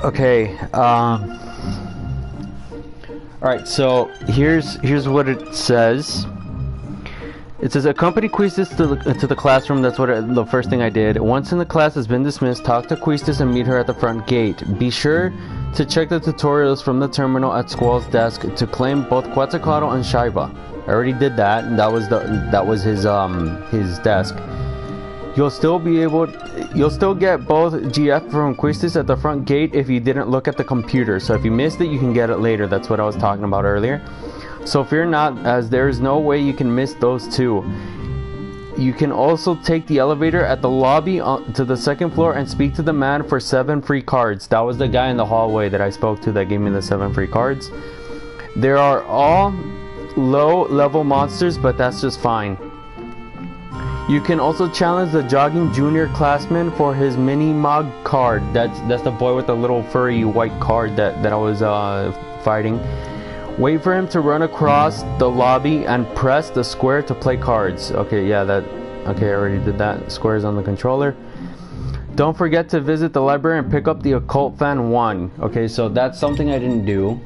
Okay. All right. So here's what it says. It says accompany Quistis to the classroom. That's what the first thing I did. Once in the class has been dismissed, talk to Quistis and meet her at the front gate. Be sure to check the tutorials from the terminal at Squall's desk to claim both Quetzalcoatl and Shiva. I already did that, and that was his desk. You'll still get both GF from Quistis at the front gate if you didn't look at the computer. So if you missed it, you can get it later. That's what I was talking about earlier. So fear not, as there is no way you can miss those two. You can also take the elevator at the lobby to the second floor and speak to the man for 7 free cards. That was the guy in the hallway that I spoke to that gave me the 7 free cards. There are all low level monsters, but that's just fine. You can also challenge the jogging junior classman for his mini Mog card. That's the boy with the little furry white card that I was fighting. Wait for him to run across the lobby and press the square to play cards. Okay, yeah, okay, I already did that. Squares on the controller. Don't forget to visit the library and pick up the Occult Fan 1. Okay, so that's something I didn't do.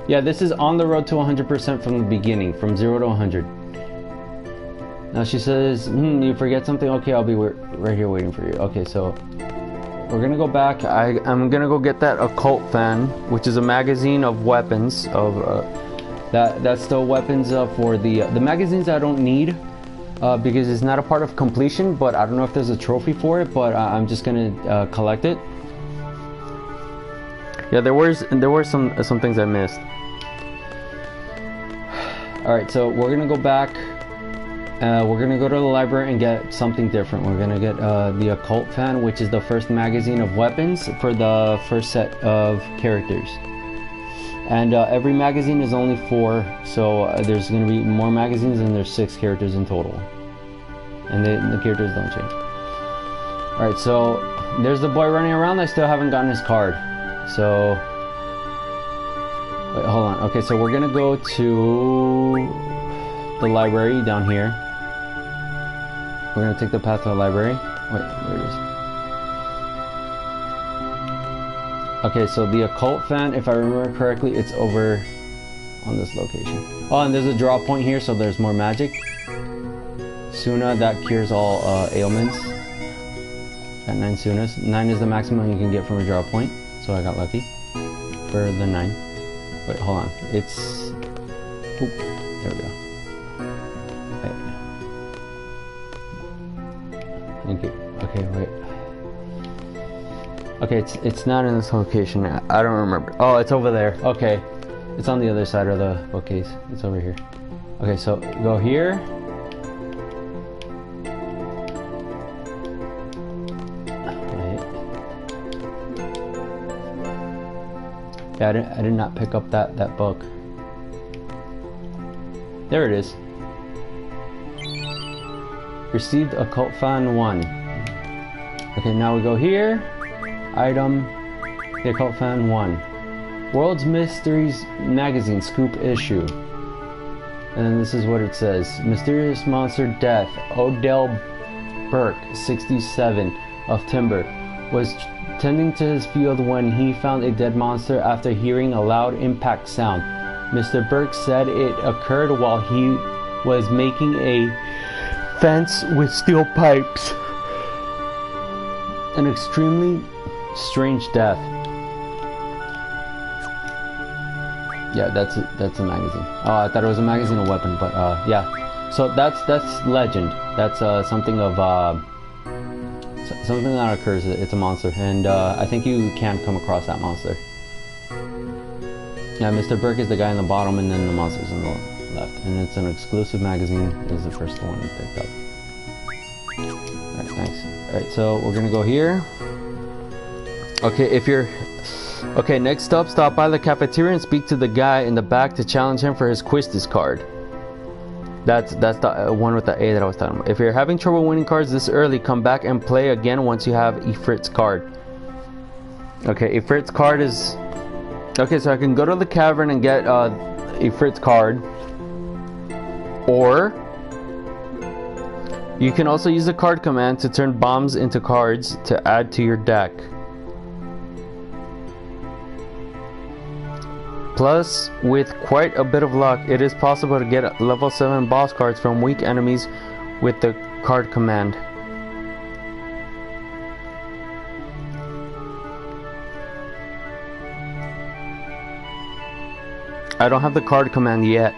Yeah, this is on the road to 100% from the beginning, from 0 to 100. Now she says, you forget something? Okay, I'll be right here waiting for you. Okay, so we're gonna go back. I'm gonna go get that Occult Fan, which is a magazine of weapons. That's the weapons for the magazines I don't need because it's not a part of completion. But I don't know if there's a trophy for it. But I'm just gonna collect it. Yeah, there were some things I missed. All right, so we're gonna go back. We're gonna go to the library and get something different. We're gonna get the Occult Fan, which is the first magazine of weapons for the first set of characters. And every magazine is only 4, so there's gonna be more magazines, and there's 6 characters in total. And the characters don't change. All right, so there's the boy running around. I still haven't gotten his card. So wait, hold on. Okay, so we're gonna go to the library down here. We're gonna take the path to the library. Wait, there it is. Okay, so the Occult Fan, if I remember correctly, it's over on this location. Oh, and there's a draw point here, so there's more magic. Suna, that cures all ailments. Got 9 Sunas. 9 is the maximum you can get from a draw point, so I got lucky for the 9. Wait, hold on. It's... Oop, there we go. Thank you. Okay, wait. Okay, it's not in this location. I don't remember. Oh, it's over there. Okay. It's on the other side of the bookcase. It's over here. Okay, so go here. Wait. Yeah, I did not pick up that book. There it is. Received Occult Fan 1. Okay, now we go here. Item, the Occult Fan 1. World's Mysteries Magazine Scoop Issue. And then this is what it says. Mysterious Monster Death. Odell Burke, 67, of Timber, was tending to his field when he found a dead monster after hearing a loud impact sound. Mr. Burke said it occurred while he was making a fence with steel pipes. An extremely strange death. Yeah, that's a magazine. Oh, I thought it was a magazine of weapon, but yeah. So that's legend. That's something of something that occurs. It's a monster, and I think you can come across that monster. Yeah, Mr. Burke is the guy in the bottom, and then the monster's in the left, and it's an exclusive magazine. It was the first one we picked up. Alright, thanks. Alright, so we're gonna go here. Okay, next up, stop by the cafeteria and speak to the guy in the back to challenge him for his Quistis card. That's the one with the A that I was talking about. If you're having trouble winning cards this early, come back and play again once you have Ifrit's card. Okay, Ifrit's card is... Okay, so I can go to the cavern and get Ifrit's card. Or You can also use the card command to turn bombs into cards to add to your deck. Plus, with quite a bit of luck, it is possible to get level 7 boss cards from weak enemies with the card command. I don't have the card command yet.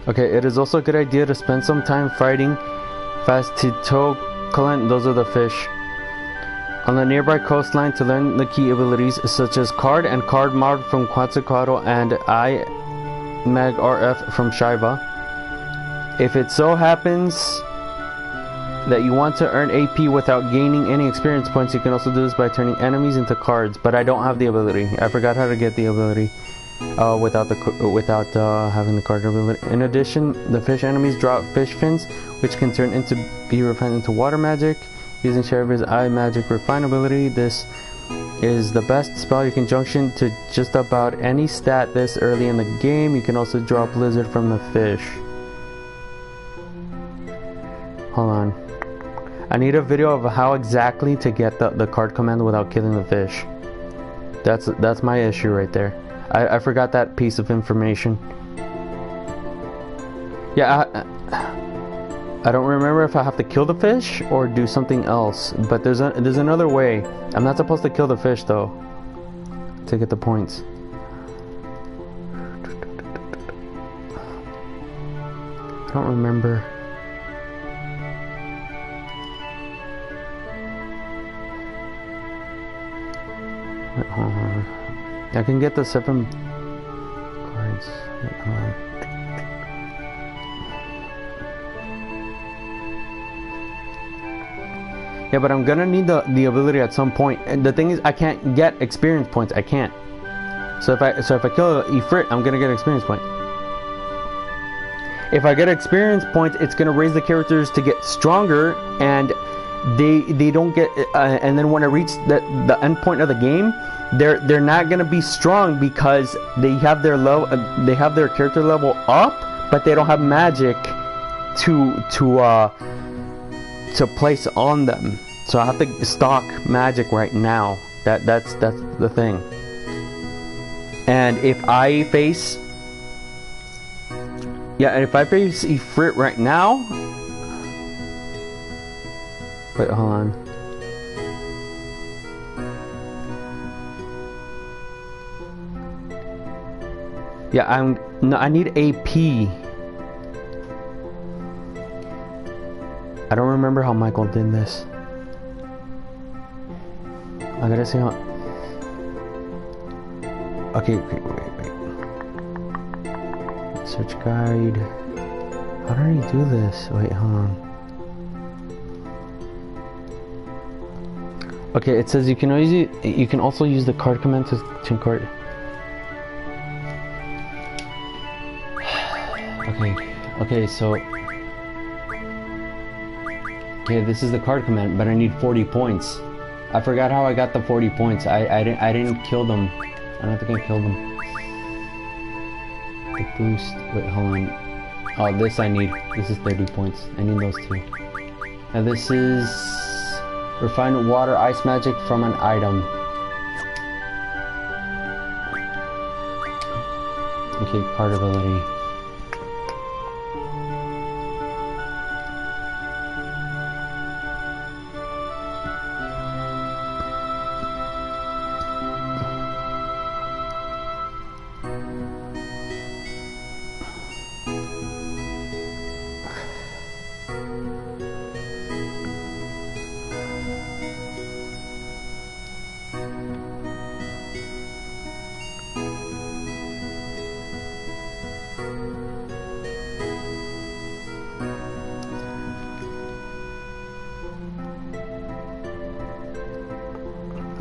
Okay, it is also a good idea to spend some time fighting Fastitokalan, those are the fish, on the nearby coastline to learn the key abilities such as Card and Card Mod from Quetzalcoatl and I Mag RF from Shiva. If it so happens that you want to earn AP without gaining any experience points, you can also do this by turning enemies into cards, but I don't have the ability. I forgot how to get the ability without having the card ability. In addition, the fish enemies drop fish fins, which can turn into be refined into water magic. Using Sheriff's Eye Magic Refine ability, this is the best spell you can junction to just about any stat this early in the game. You can also draw Blizzard from the fish. Hold on. I need a video of how exactly to get the card command without killing the fish. That's my issue right there. I forgot that piece of information. Yeah, I don't remember if I have to kill the fish or do something else, but there's another way. I'm not supposed to kill the fish though to get the points. I don't remember. Wait, hold on. I can get the 7 cards. Wait, hold on. Yeah, but I'm gonna need the ability at some point. And the thing is, I can't get experience points. I can't. So if I kill Ifrit, I'm gonna get experience points. If I get experience points, it's gonna raise the characters to get stronger, and they don't get. And then when I reach the end point of the game, they're not gonna be strong because they have their they have their character level up, but they don't have magic to place on them. So I have to stock magic right now. That's the thing. And if I face Ifrit right now, wait, hold on. Yeah, I need AP. I don't remember how Michael did this. I gotta see how. Okay, wait. Search guide. How did he do this? Wait, hold on. Okay, it says you can also use the card command to card. Okay, so. Okay, this is the card command, but I need 40 points. I forgot how I got the 40 points. I didn't kill them. I don't think I killed them. The boost. Wait, hold on. Oh, this I need. This is 30 points. I need those two. Now this is refined water ice magic from an item. Okay, card ability.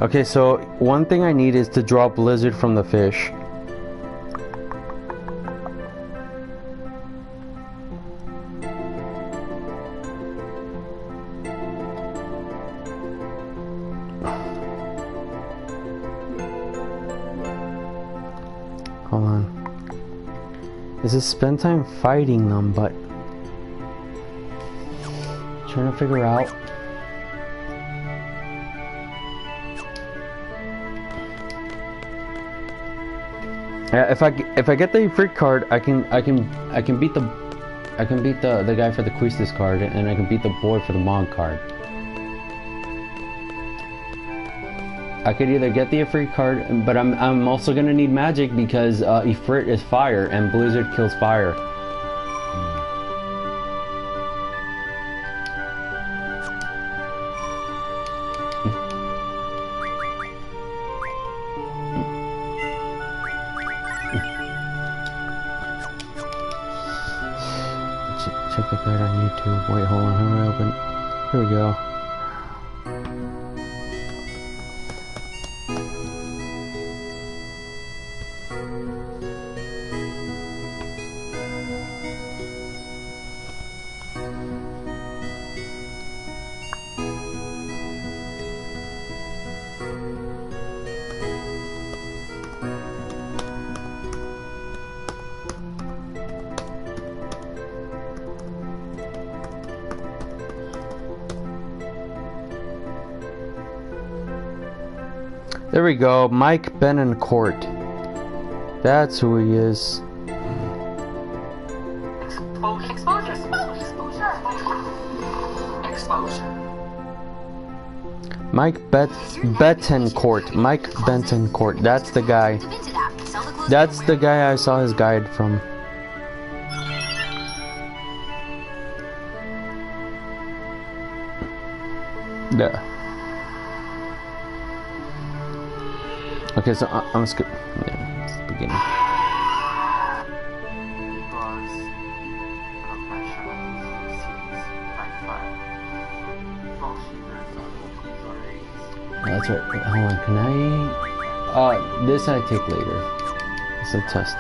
Okay, so one thing I need is to draw Blizzard from the fish. Hold on. is to spend time fighting them, but trying to figure out. Yeah, if I get the free card, I can beat the guy for the Quistis card, and I can beat the boy for the Mon card. I could either get the Ifrit card, but I'm also gonna need magic because Ifrit is fire and Blizzard kills fire. Check the guide on YouTube. Wait, hold on. How do I open? Here we go. There we go, Mike Benencourt. That's who he is. Mike Betancourt. Mike Betancourt. That's the guy. That's the guy I saw his guide from. Yeah. Okay, so I'm skip. Yeah, it's the beginning. That's right. Wait, hold on. Can I? This I take later. It's a test.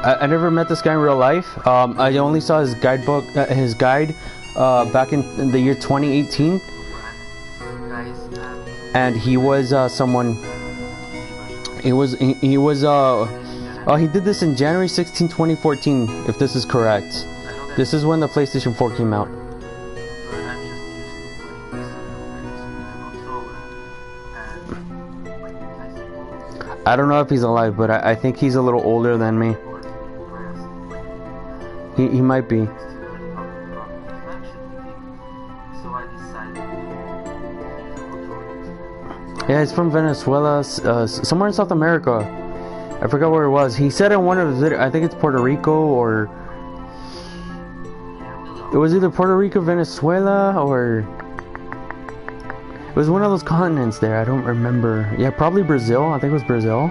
I never met this guy in real life. I only saw his guidebook, his guide, back in the year 2018, and he was someone. He did this in January 16, 2014. If this is correct, this is when the PlayStation 4 came out. I don't know if he's alive, but I think he's a little older than me. He might be. Yeah, he's from Venezuela, somewhere in South America. I forgot where it was. He said in one of his videos, I think it's Puerto Rico, or it was either Puerto Rico, Venezuela, or it was one of those continents there. I don't remember. Yeah, probably Brazil. I think it was Brazil.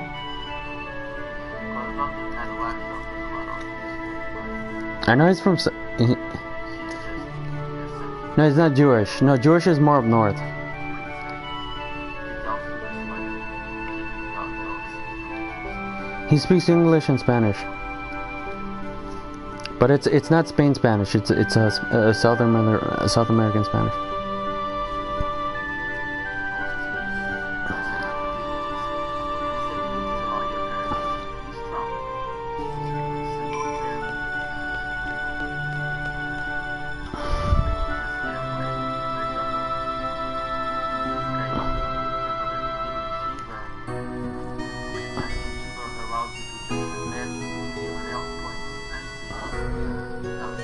I know he's from. No, he's not Jewish. No, Jewish is more up north. He speaks English and Spanish, but it's not Spain Spanish. It's a South American Spanish.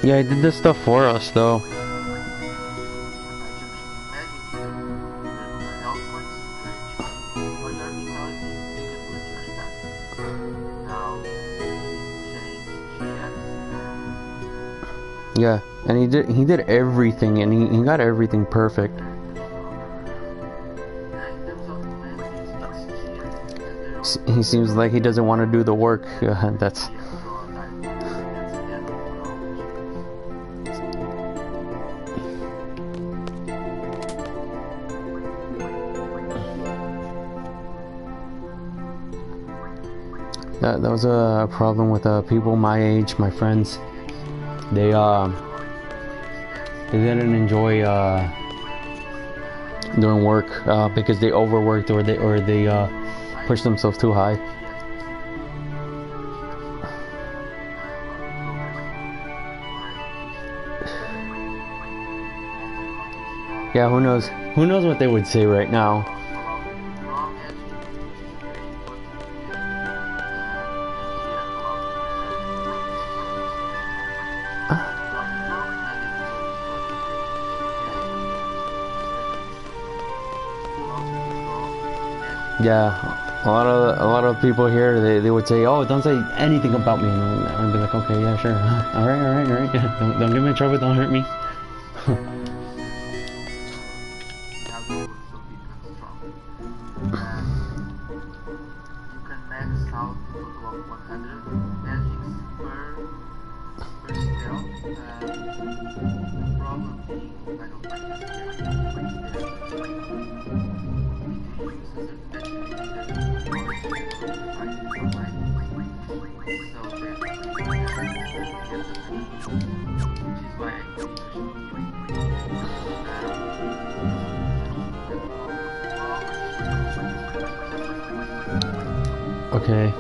Yeah, he did this stuff for us, though. Yeah, and he did everything, and he got everything perfect. He seems like he doesn't want to do the work. That's. That was a problem with people my age, my friends. They didn't enjoy doing work because they overworked or they pushed themselves too high. Yeah, who knows? Who knows what they would say right now? Yeah, a lot of people here they would say, "Oh, don't say anything about me," and I'd be like, "Okay, yeah, sure, all right, yeah. Don't get me in trouble, don't hurt me." Okay.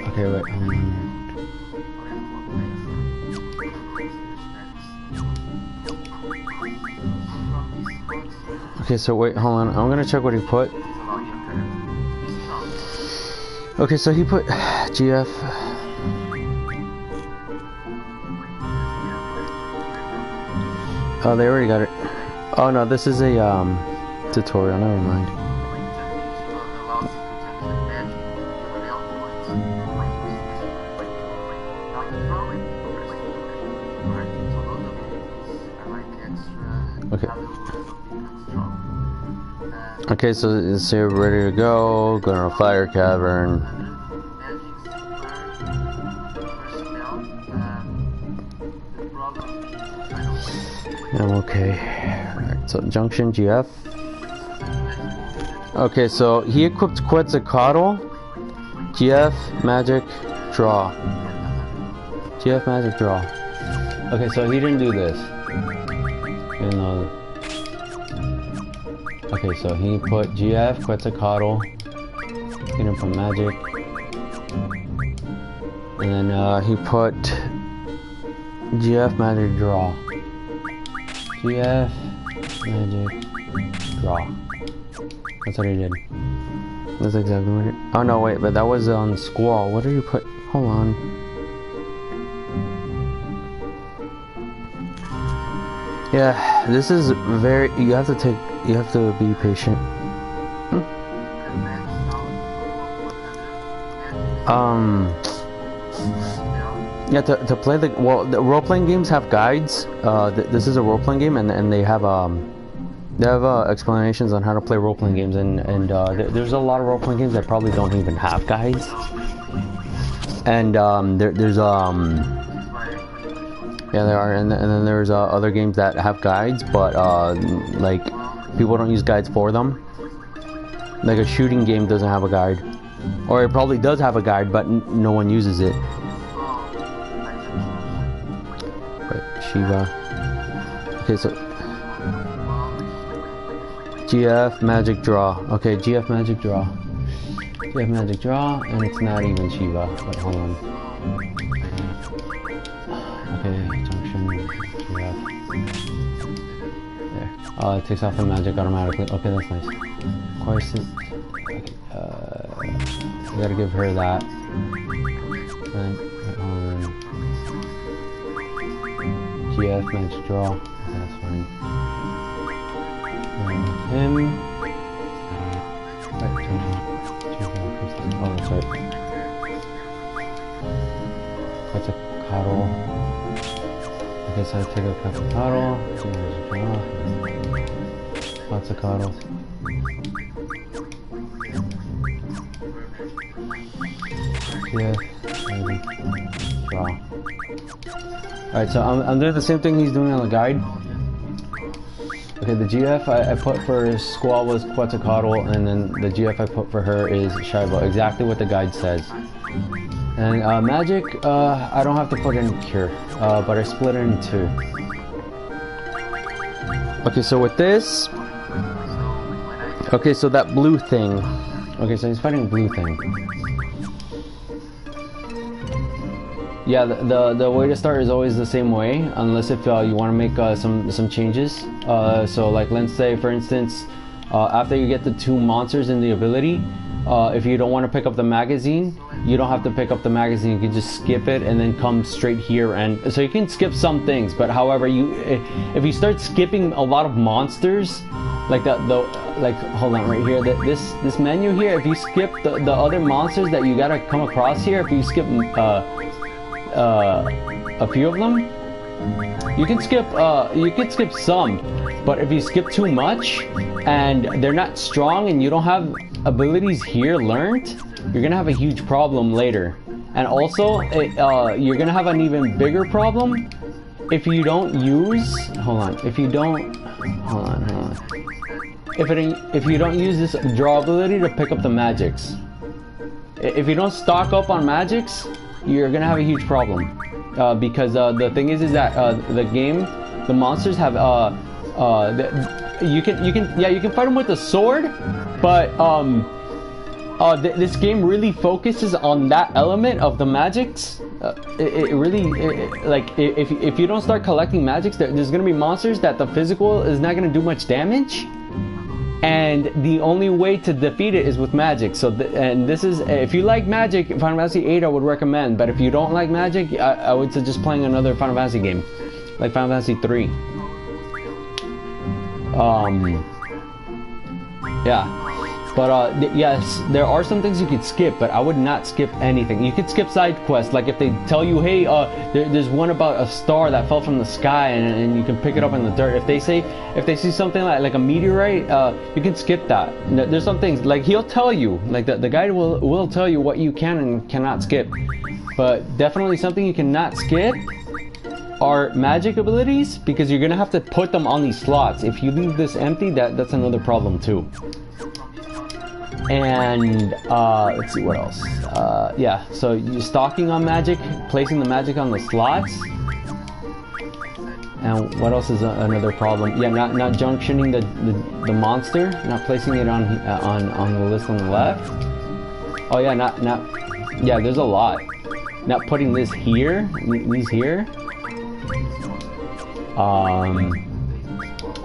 Okay, wait. Okay, so wait, hold on. I'm gonna check what he put. Okay, so he put GF. Oh, they already got it. Oh no, this is a tutorial. Never mind. Okay. Okay, so you're ready to go. Go to a fire cavern. Okay. Alright, so junction GF. Okay, so he equipped Quetzalcoatl. GF magic draw. GF magic draw. Okay, so he didn't do this. Even though. Okay, so he put GF Quetzalcoatl. He didn't put magic. And then he put GF magic draw. GF magic draw. That's what he did. That's exactly what it. Oh no, wait, but that was on Squall. What did you put? Hold on. Yeah, this is very. You have to be patient. Yeah, to play the role-playing games have guides. This is a role-playing game, and they have explanations on how to play role-playing games, and there's a lot of role-playing games that probably don't even have guides. And there's yeah, there are, and then there's other games that have guides, but like people don't use guides for them. Like a shooting game doesn't have a guide, or it probably does have a guide, but no one uses it. Shiva. Okay, so GF magic draw. Okay, GF magic draw. GF magic draw, and it's not even Shiva. But hold on. Okay, junction GF. There. Oh, it takes off the magic automatically. Okay, that's nice. Of course, okay, I gotta give her that. And, GF magic draw. That's fine. Him. Right, oh, that's right. Quetzalcoatl. I guess I take a Quetzalcoatl. Quetzalcoatl. GF magic draw. Alright, so I'm doing the same thing he's doing on the guide. Okay, the GF I put for Squall was Quetzalcoatl, and then the GF I put for her is Shiva. Exactly what the guide says. And magic, I don't have to put in cure, but I split it in two. Okay, so with this, okay, so that blue thing. Okay, so he's fighting blue thing. Yeah, the way to start is always the same way, unless if you want to make some changes. So like, let's say for instance, after you get the 2 monsters in the ability, if you don't want to pick up the magazine, you don't have to pick up the magazine. You can just skip it and then come straight here. And so you can skip some things, but however, if you start skipping a lot of monsters, like like hold on right here, this menu here, if you skip the other monsters that you gotta come across here, if you skip a few of them, you can skip some, but if you skip too much and they're not strong and you don't have abilities here learned, you're gonna have a huge problem later. And also you're gonna have an even bigger problem if you don't use if you don't use this draw ability to pick up the magics. If you don't stock up on magics, you're gonna have a huge problem, because the thing is that the monsters have you can fight them with a sword, but this game really focuses on that element of the magics. Like if you don't start collecting magics, there's gonna be monsters that the physical is not gonna do much damage. And the only way to defeat it is with magic. So, and this is, if you like magic, Final Fantasy VIII I would recommend. But if you don't like magic, I would suggest playing another Final Fantasy game, like Final Fantasy III. Yeah. But yes, there are some things you could skip, but I would not skip anything. You could skip side quests, like if they tell you, hey, there's one about a star that fell from the sky, and you can pick it up in the dirt. If they see something like a meteorite, you can skip that. There's some things like he'll tell you, like the guide will tell you what you can and cannot skip. But definitely something you cannot skip are magic abilities, because you're gonna have to put them on these slots. If you leave this empty, that's another problem too. And let's see what else. Yeah, so you're stocking on magic, placing the magic on the slots. And what else is another problem? Yeah, not junctioning the monster, not placing it on the list on the left. Oh yeah, yeah, there's a lot. Not putting this here, these here.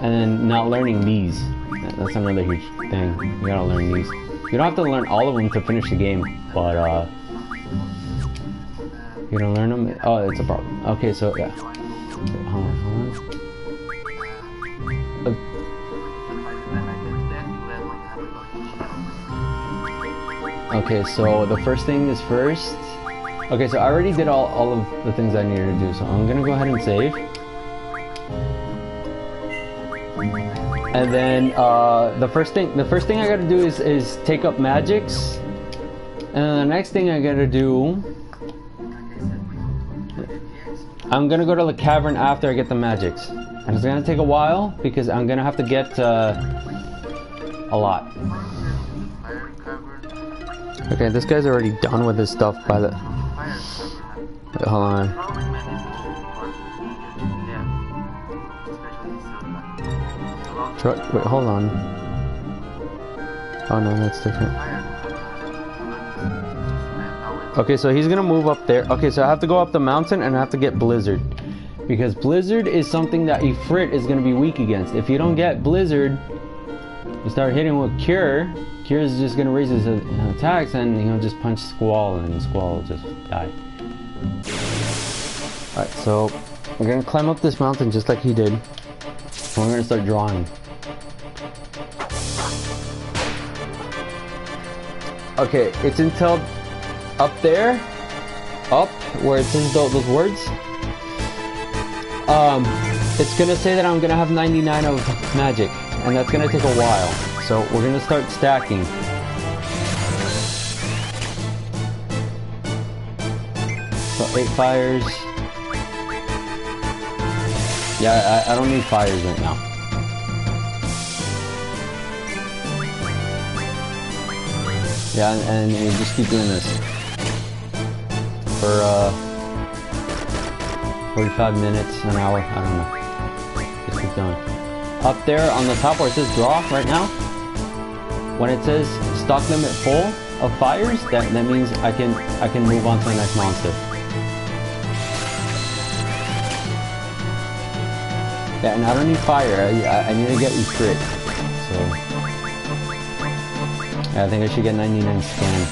And then not learning these. That's another huge thing. You gotta learn these. You don't have to learn all of them to finish the game, but you don't learn them. Oh, it's a problem. Okay, so yeah. Okay, hold on. Okay, so the first thing is first. Okay, so I already did all of the things I needed to do, so I'm gonna go ahead and save. And then the first thing I gotta do is take up magics, and then the next thing I gotta do, I'm gonna go to the cavern after I get the magics, and it's gonna take a while because I'm gonna have to get a lot. Okay, this guy's already done with his stuff by the. Wait, hold on. Wait, hold on. Oh no, that's different. Okay, so he's gonna move up there. Okay, so I have to go up the mountain and I have to get Blizzard, because Blizzard is something that Ifrit is gonna be weak against. If you don't get Blizzard, you start hitting with Cure. Cure is just gonna raise his attacks, and he'll just punch Squall, and Squall will just die. Alright, so we're gonna climb up this mountain just like he did. And we're gonna start drawing. Okay, it's until up there, up where it says those words. It's gonna say that I'm gonna have 99 of magic, and that's gonna take a while. So we're gonna start stacking. So 8 fires. Yeah, I don't need fires right now. Yeah, and we just keep doing this for 45 minutes, an hour, I don't know. Just keep going. Up there on the top where it says draw right now, when it says stock limit full of fires, that means I can move on to the next monster. Yeah, and I don't need fire. I need to get Ifrit. So yeah, I think I should get 99 scan.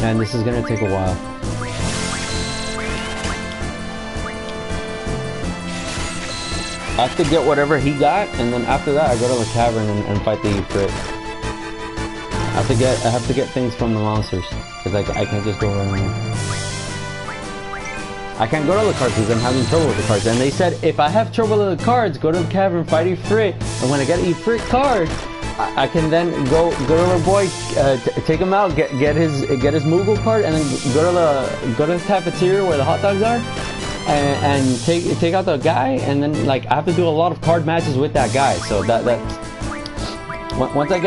And this is gonna take a while. I have to get whatever he got, and then after that I go to the cavern and fight the Ifrit. I have to get things from the monsters, because I can't just go around. I can't go to the cards because I'm having trouble with the cards. And they said if I have trouble with the cards, go to the cavern, fight Ifrit, and when I get Ifrit card, I can then go to the boy, take him out, get his Moogle card, and then go to the cafeteria where the hot dogs are, and take out the guy, and then like I have to do a lot of card matches with that guy. So that once I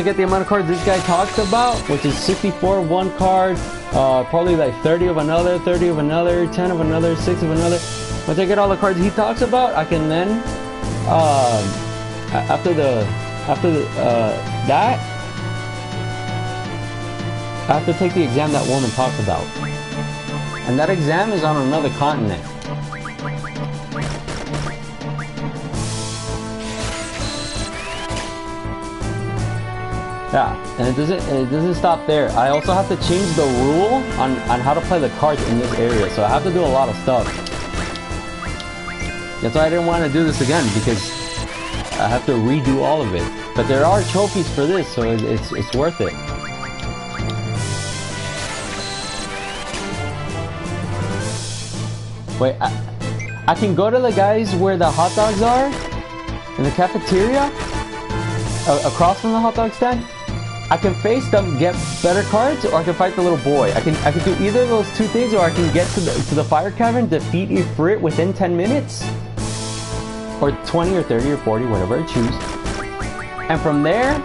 get the amount of cards this guy talks about, which is 64 of one card, probably like 30 of another, 30 of another, 10 of another, 6 of another. Once I get all the cards he talks about, I can then after that, I have to take the exam that woman talks about. And that exam is on another continent. Yeah, and it doesn't stop there. I also have to change the rule on how to play the cards in this area. So I have to do a lot of stuff. That's why I didn't want to do this again, because I have to redo all of it. But there are trophies for this, so it's worth it. Wait, I can go to the guys where the hot dogs are in the cafeteria, across from the hot dog stand. I can face them, get better cards, or I can fight the little boy. I can do either of those two things, or I can get to the fire cavern, defeat Ifrit within 10 minutes. Or 20 or 30 or 40, whatever I choose. And from there,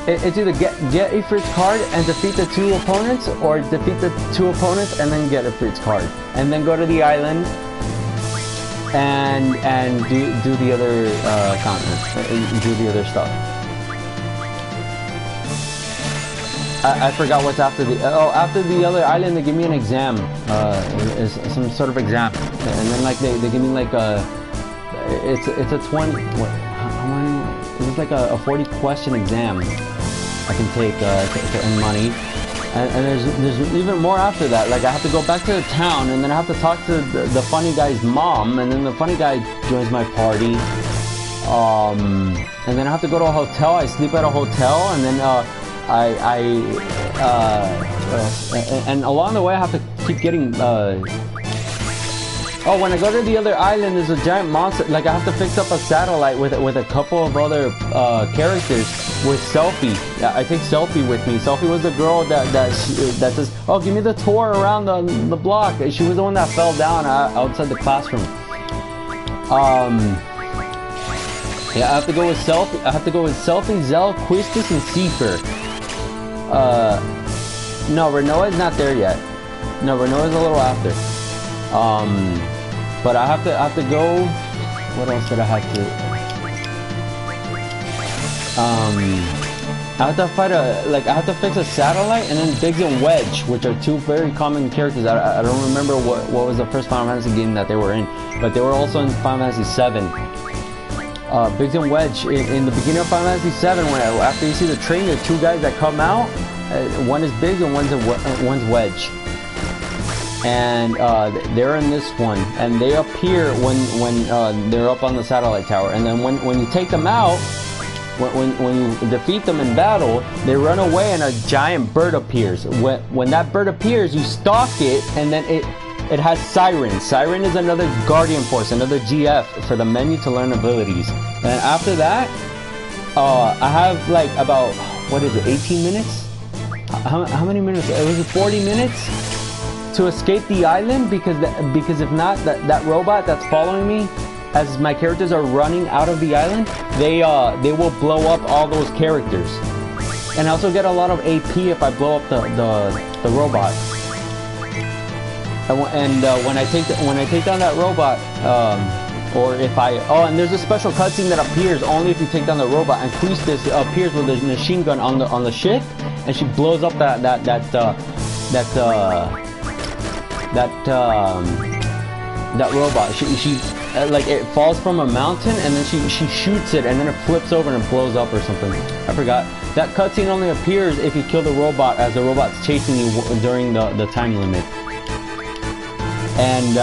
it's either get Ifrit's card and defeat the two opponents, or defeat the two opponents and then get Ifrit's card. And then go to the island and do the other continent, do the other stuff. I forgot what's after the after the other island. They give me an exam, some sort of exam, and then like they give me like it's a 20. What? How many? It was like a 40 question exam I can take to earn money, and there's even more after that. Like I have to go back to the town, and then I have to talk to the funny guy's mom, and then the funny guy joins my party. And then I have to go to a hotel. I sleep at a hotel, and then and along the way I have to keep getting when I go to the other island, there's a giant monster. Like I have to fix up a satellite with a couple of other characters with Selfie. I take Selfie with me. Selfie was the girl that says, "Oh, give me the tour around the block." She was the one that fell down outside the classroom. Yeah, I have to go with Selfie. I have to go with Selfie, Zell, Quistis, and Seifer. No, Renoa is not there yet. No, Renoa is a little after. But I have to go. What else did I have to? I have to fight I have to fix a satellite, and then Biggs and Wedge, which are two very common characters. I don't remember what was the first Final Fantasy game that they were in, but they were also in Final Fantasy 7. Biggs and Wedge in the beginning of Final Fantasy 7, after you see the train, there are two guys that come out. One is Biggs and one's Wedge. And they're in this one, and they appear when they're up on the satellite tower. And then when you take them out, when you defeat them in battle, they run away and a giant bird appears. When that bird appears, you stalk it, and then it has Siren. Siren is another Guardian Force, another GF for the menu to learn abilities. And after that, I have like about, 18 minutes? How many minutes? It was 40 minutes to escape the island, because if not, that robot that's following me as my characters are running out of the island, they will blow up all those characters. And I also get a lot of AP if I blow up the robot. And when I take down that robot, or if and there's a special cutscene that appears only if you take down the robot, and Quistis appears with a machine gun on the ship, and she blows up that robot. She like it falls from a mountain, and then she shoots it, and then it flips over and it blows up or something. I forgot. That cutscene only appears if you kill the robot as the robot's chasing you during the time limit. And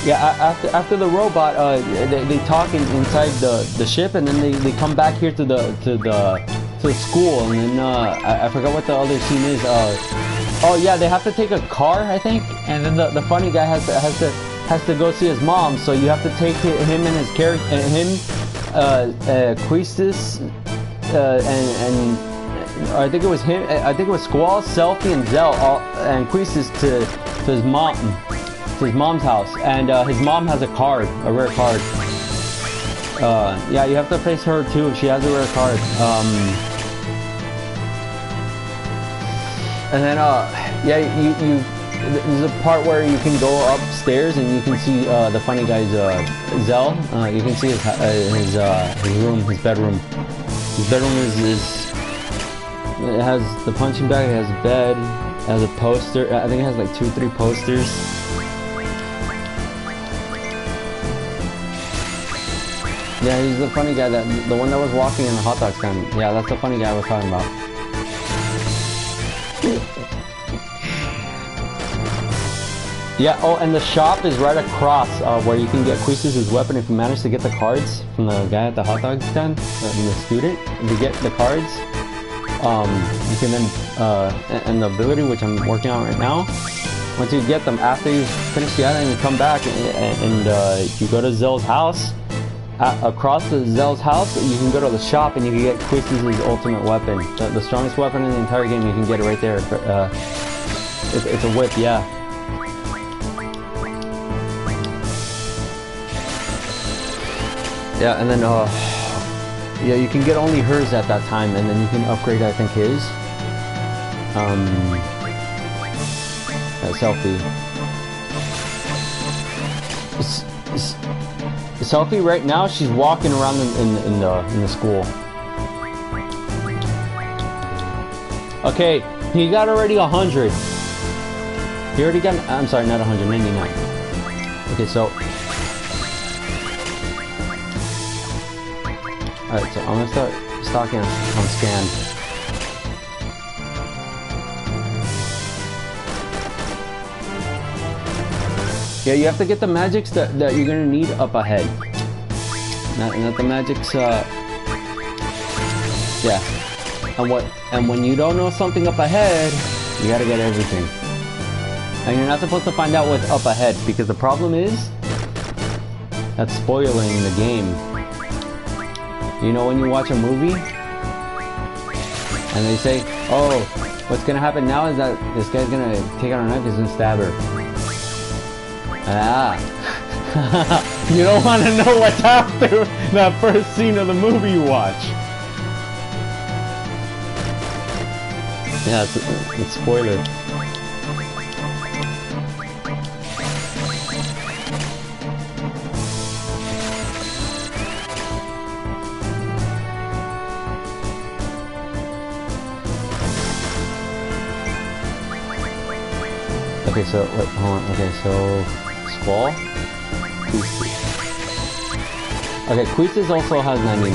yeah, after the robot, they talk inside the ship, and then they come back here to the school, and then I forgot what the other scene is. Oh yeah, they have to take a car, I think, and then the funny guy has to go see his mom, so you have to take him and his character, Quistis, and I think it was him. I think it was Squall, Selfie, and Zell, and Quistis to his mom. To his mom's house, and his mom has a card, a rare card. Yeah, you have to face her too. She has a rare card. And then yeah, there's a part where you can go upstairs and you can see the funny guy's Zell. You can see his room, his bedroom. His bedroom is it has the punching bag, it has a bed, it has a poster. I think it has like 2-3 posters. Yeah, he's the funny guy, the one that was walking in the hot dog stand. Yeah, that's the funny guy I was talking about. Yeah, oh, and the shop is right across where you can get Quistis' weapon if you manage to get the cards from the guy at the hot dog stand, the student. If you get the cards, you can then, and the ability, which I'm working on right now, once you get them, after you finish the island, you come back and you go to Zell's house. Across the Zell's house, you can go to the shop and you can get Quistis' ultimate weapon. The strongest weapon in the entire game, you can get it right there. It's a whip, yeah. Yeah, and then, yeah, you can get only hers at that time, and then you can upgrade, I think, his. Selfie. Selfie right now, she's walking around in the school. Okay, he got already 100. He already got, I'm sorry, not 100, 99. Okay, so. Alright, so I'm gonna start stocking on scan. Yeah, you have to get the magics that you're gonna need up ahead. Not the magics, yeah. And when you don't know something up ahead, you gotta get everything. And you're not supposed to find out what's up ahead, because the problem is, that's spoiling the game. You know when you watch a movie, and they say, oh, what's gonna happen now is that this guy's gonna take out a knife, he's gonna stab her. Ah. You don't want to know what's after that first scene of the movie you watch. Yeah, it's spoiler. Okay, so wait, hold on. Okay, so Squall. Okay, Quistis also has 99.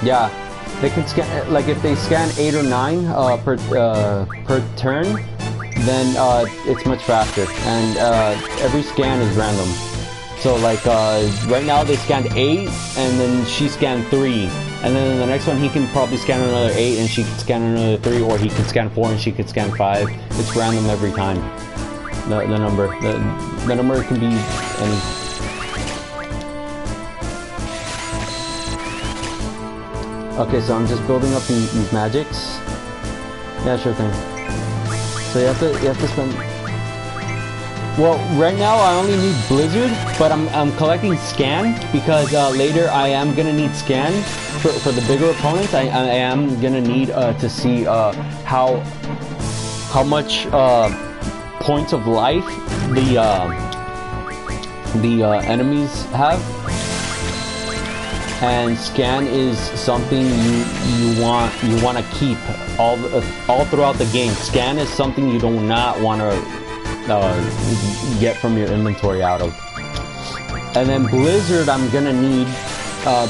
Yeah, they can scan, like if they scan 8 or 9 per turn, then it's much faster, and every scan is random. So like right now they scanned 8, and then she scanned 3, and then the next one he can probably scan another 8, and she can scan another 3, or he can scan 4 and she can scan 5. It's random every time. The number can be any. Okay, so I'm just building up these magics. Yeah, sure thing. So you have to spend. Well, right now I only need Blizzard, but I'm collecting Scan because later I am gonna need Scan for the bigger opponents. I am gonna need to see how much points of life the enemies have. And Scan is something you want to keep all throughout the game. Scan is something you do not want to get from your inventory out of. And then Blizzard I'm gonna need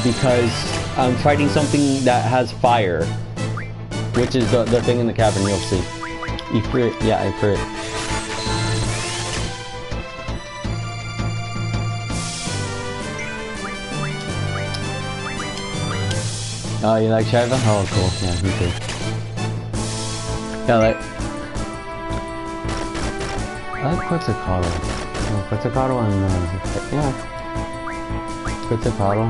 because I'm fighting something that has fire, which is the thing in the cavern. You'll see. Ifrit, yeah, Ifrit. Oh, you like Shiva? Oh, cool. Yeah, me too. Yeah, I like Quetzalcoatl. Quetzalcoatl and, yeah. Quetzalcoatl.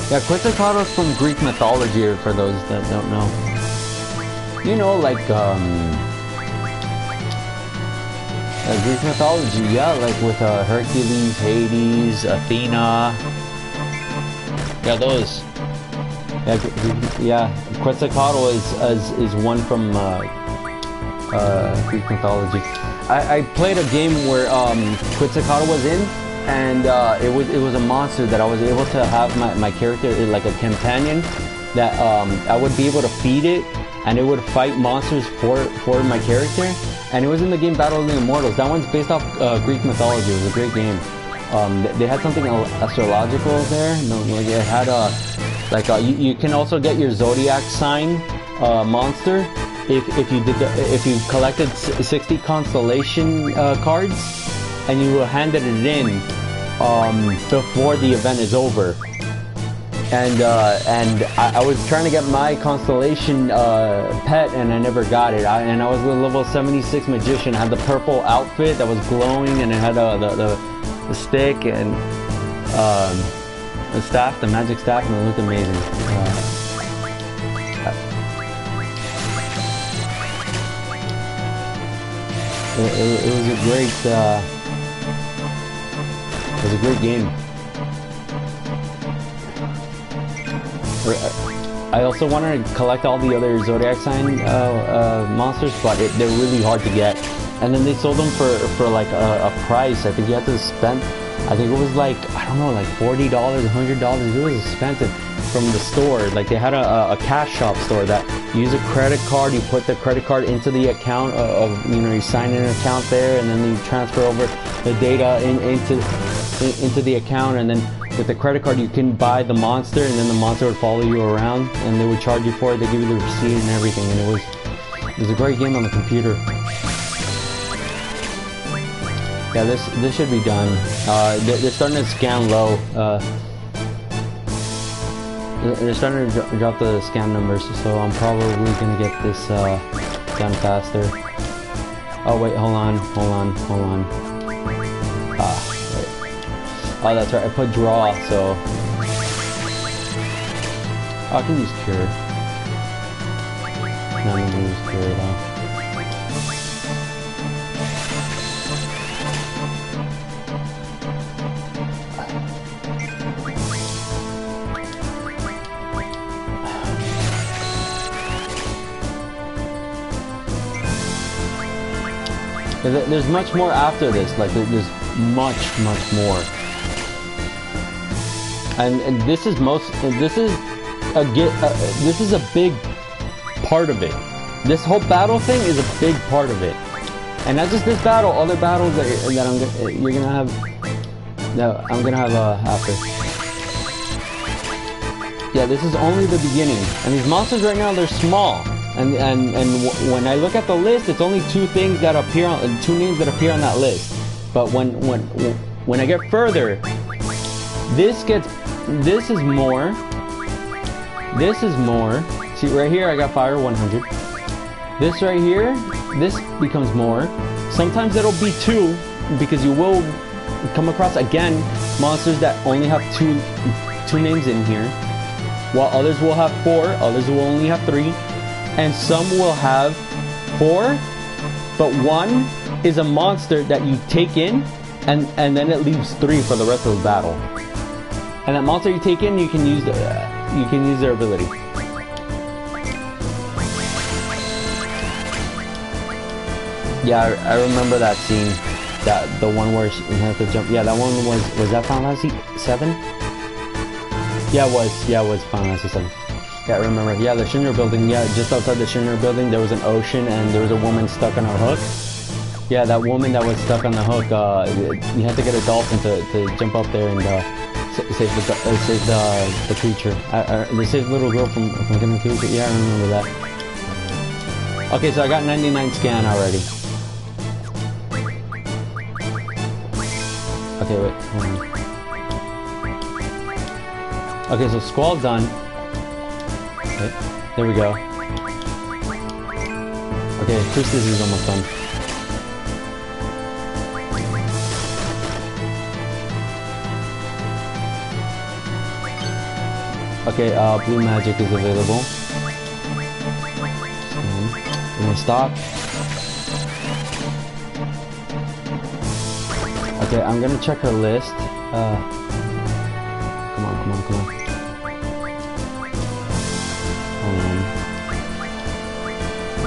Yeah, Quetzalcoatl is from Greek mythology, for those that don't know. You know, like, Greek mythology, yeah, like with, Hercules, Hades, Athena. Yeah, those. Yeah, Quetzalcoatl is one from Greek mythology. I played a game where Quetzalcoatl was in, and it was a monster that I was able to have my character like a companion that I would be able to feed it, and it would fight monsters for my character. And it was in the game Battle of the Immortals. That one's based off Greek mythology. It was a great game. They had something astrological there. No, like it had you can also get your zodiac sign monster if you collected 60 constellation cards, and you handed it in before the event is over. And I was trying to get my constellation pet, and I never got it. And I was a level 76 magician. I had the purple outfit that was glowing, and it had the stick and the staff, the magic staff, and it looked amazing. It was a great game. I also wanted to collect all the other zodiac sign monsters, but they're really hard to get. And then they sold them for like a price. I think you had to spend, I think it was like, I don't know, like $40, $100. It was expensive from the store. Like they had a cash shop store that you use a credit card, you put the credit card into the account of, you sign in an account there, and then you transfer over the data into the account, and then with the credit card you can buy the monster, and then the monster would follow you around, and they would charge you for it. They give you the receipt and everything, and it was a great game on the computer. Yeah, this should be done. They're starting to scan low. They're starting to drop the scan numbers, so I'm probably gonna get this done faster. Oh wait, hold on. Wait. Oh, that's right. I put draw, so I can use cure. No, I'm gonna use cure at all. There's much more after this. Like there's much more, and this is a big part of it. This whole battle thing is a big part of it, and not just this battle. Other battles that I'm gonna have after. Yeah, this is only the beginning, and these monsters right now, they're small. And when I look at the list, it's only two names that appear on that list. But when I get further, this is more. See right here, I got fire 100. This right here, this becomes more. Sometimes it'll be 2, because you will come across again monsters that only have two names in here, while others will have 4. Others will only have 3. And some will have 4, but 1 is a monster that you take in, and then it leaves 3 for the rest of the battle. And that monster you take in, you can use their ability. Yeah, I remember that scene. The one where she had to jump. Yeah, that one was that Final Fantasy 7? Yeah, it was Final Fantasy 7. Yeah, I remember. Yeah, the Shinra building. Yeah, just outside the Shinra building, there was an ocean and there was a woman stuck on a hook. Yeah, that woman that was stuck on the hook. You had to get a dolphin to jump up there and save the creature. They saved the little girl from getting killed. Yeah, I remember that. Okay, so I got 99 scan already. Okay, wait. Hold on. Okay, so Squall's done. Okay, there we go. Okay, Christus is almost done. Okay, blue magic is available. We're gonna stop. Okay, I'm gonna check her list. Come on.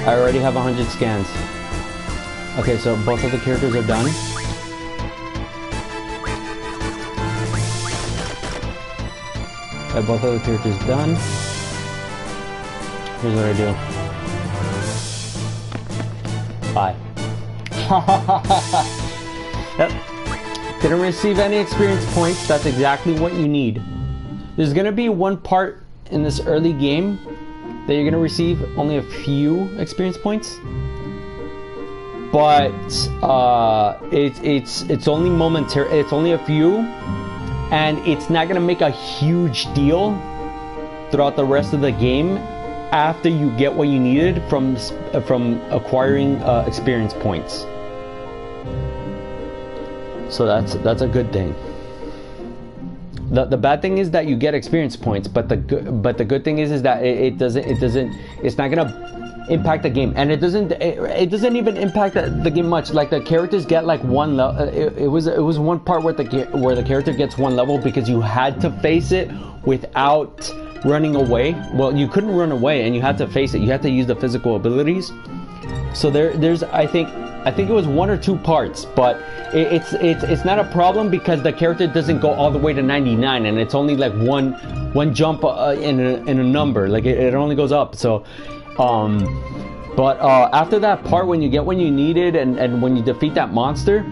I already have 100 scans. Okay, so both of the characters are done. Both of the characters done. Here's what I do. Bye. Yep. Didn't receive any experience points. That's exactly what you need. There's gonna be one part in this early game that you're gonna receive only a few experience points, but it's only momentary. It's only a few, and it's not gonna make a huge deal throughout the rest of the game after you get what you needed from acquiring experience points. So that's a good thing. The bad thing is that you get experience points, but the good thing is that it's not gonna impact the game, and it doesn't even impact the game much. Like the characters get like one level. It was one part where the character gets one level because you had to face it without running away. Well, you couldn't run away, and you had to face it. You had to use the physical abilities. So there's I think it was 1 or 2 parts, but it's not a problem because the character doesn't go all the way to 99, and it's only like one jump in a number. Like it only goes up. So, but after that part, when you get what you needed and when you defeat that monster,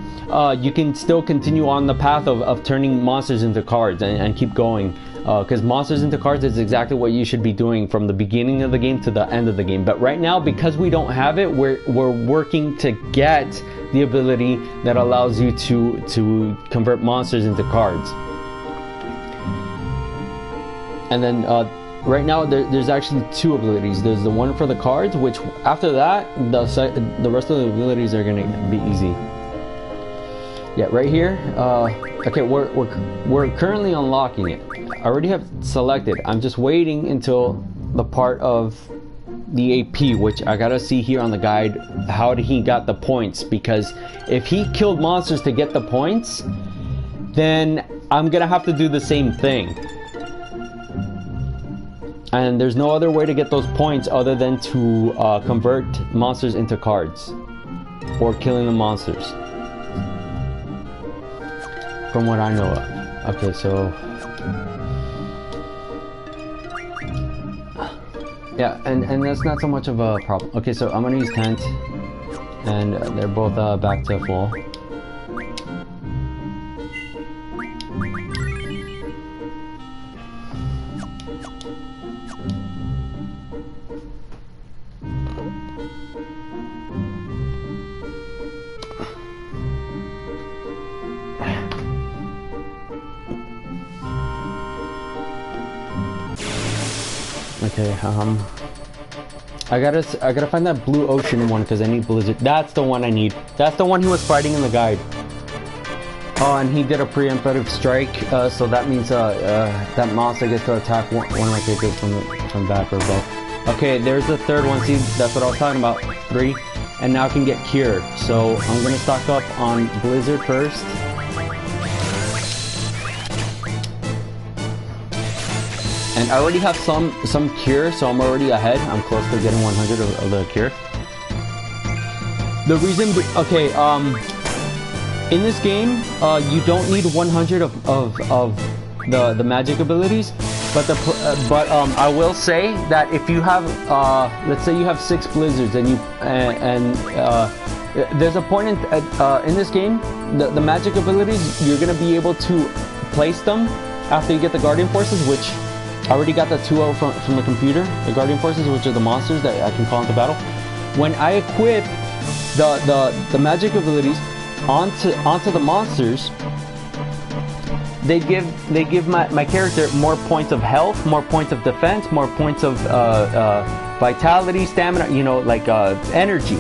you can still continue on the path of turning monsters into cards and keep going. Because monsters into cards is exactly what you should be doing from the beginning of the game to the end of the game. But right now, because we don't have it, we're working to get the ability that allows you to convert monsters into cards. And then right now there's actually 2 abilities. There's the one for the cards, which after that the rest of the abilities are gonna be easy. Yeah, right here. Okay, we're currently unlocking it. I already have selected. I'm just waiting until the part of the AP, which I gotta see here on the guide how he got the points, because if he killed monsters to get the points, then I'm gonna have to do the same thing. And there's no other way to get those points other than to convert monsters into cards or killing the monsters, from what I know of. Okay, so yeah, and that's not so much of a problem. Okay, so I'm gonna use tent, and they're both back to full. Okay, I gotta find that blue ocean one because I need blizzard. That's the one I need. That's the one he was fighting in the guide. Oh, and he did a preemptive strike, so that means that monster gets to attack one of my characters from back or both. Okay, there's the third one. See, that's what I was talking about. 3. and now I can get Cure. So I'm gonna stock up on Blizzard first. And I already have some Cure, so I'm already ahead. I'm close to getting 100 of the Cure. The reason, okay, in this game, you don't need 100 of the magic abilities, but I will say that if you have, let's say you have 6 blizzards, and there's a point in this game, the magic abilities, you're gonna be able to place them after you get the Guardian Forces, which I already got the 2-0 from the computer. The Guardian Forces, which are the monsters that I can call into battle. When I equip the magic abilities onto the monsters, they give my character more points of health, more points of defense, more points of vitality, stamina, you know, like energy,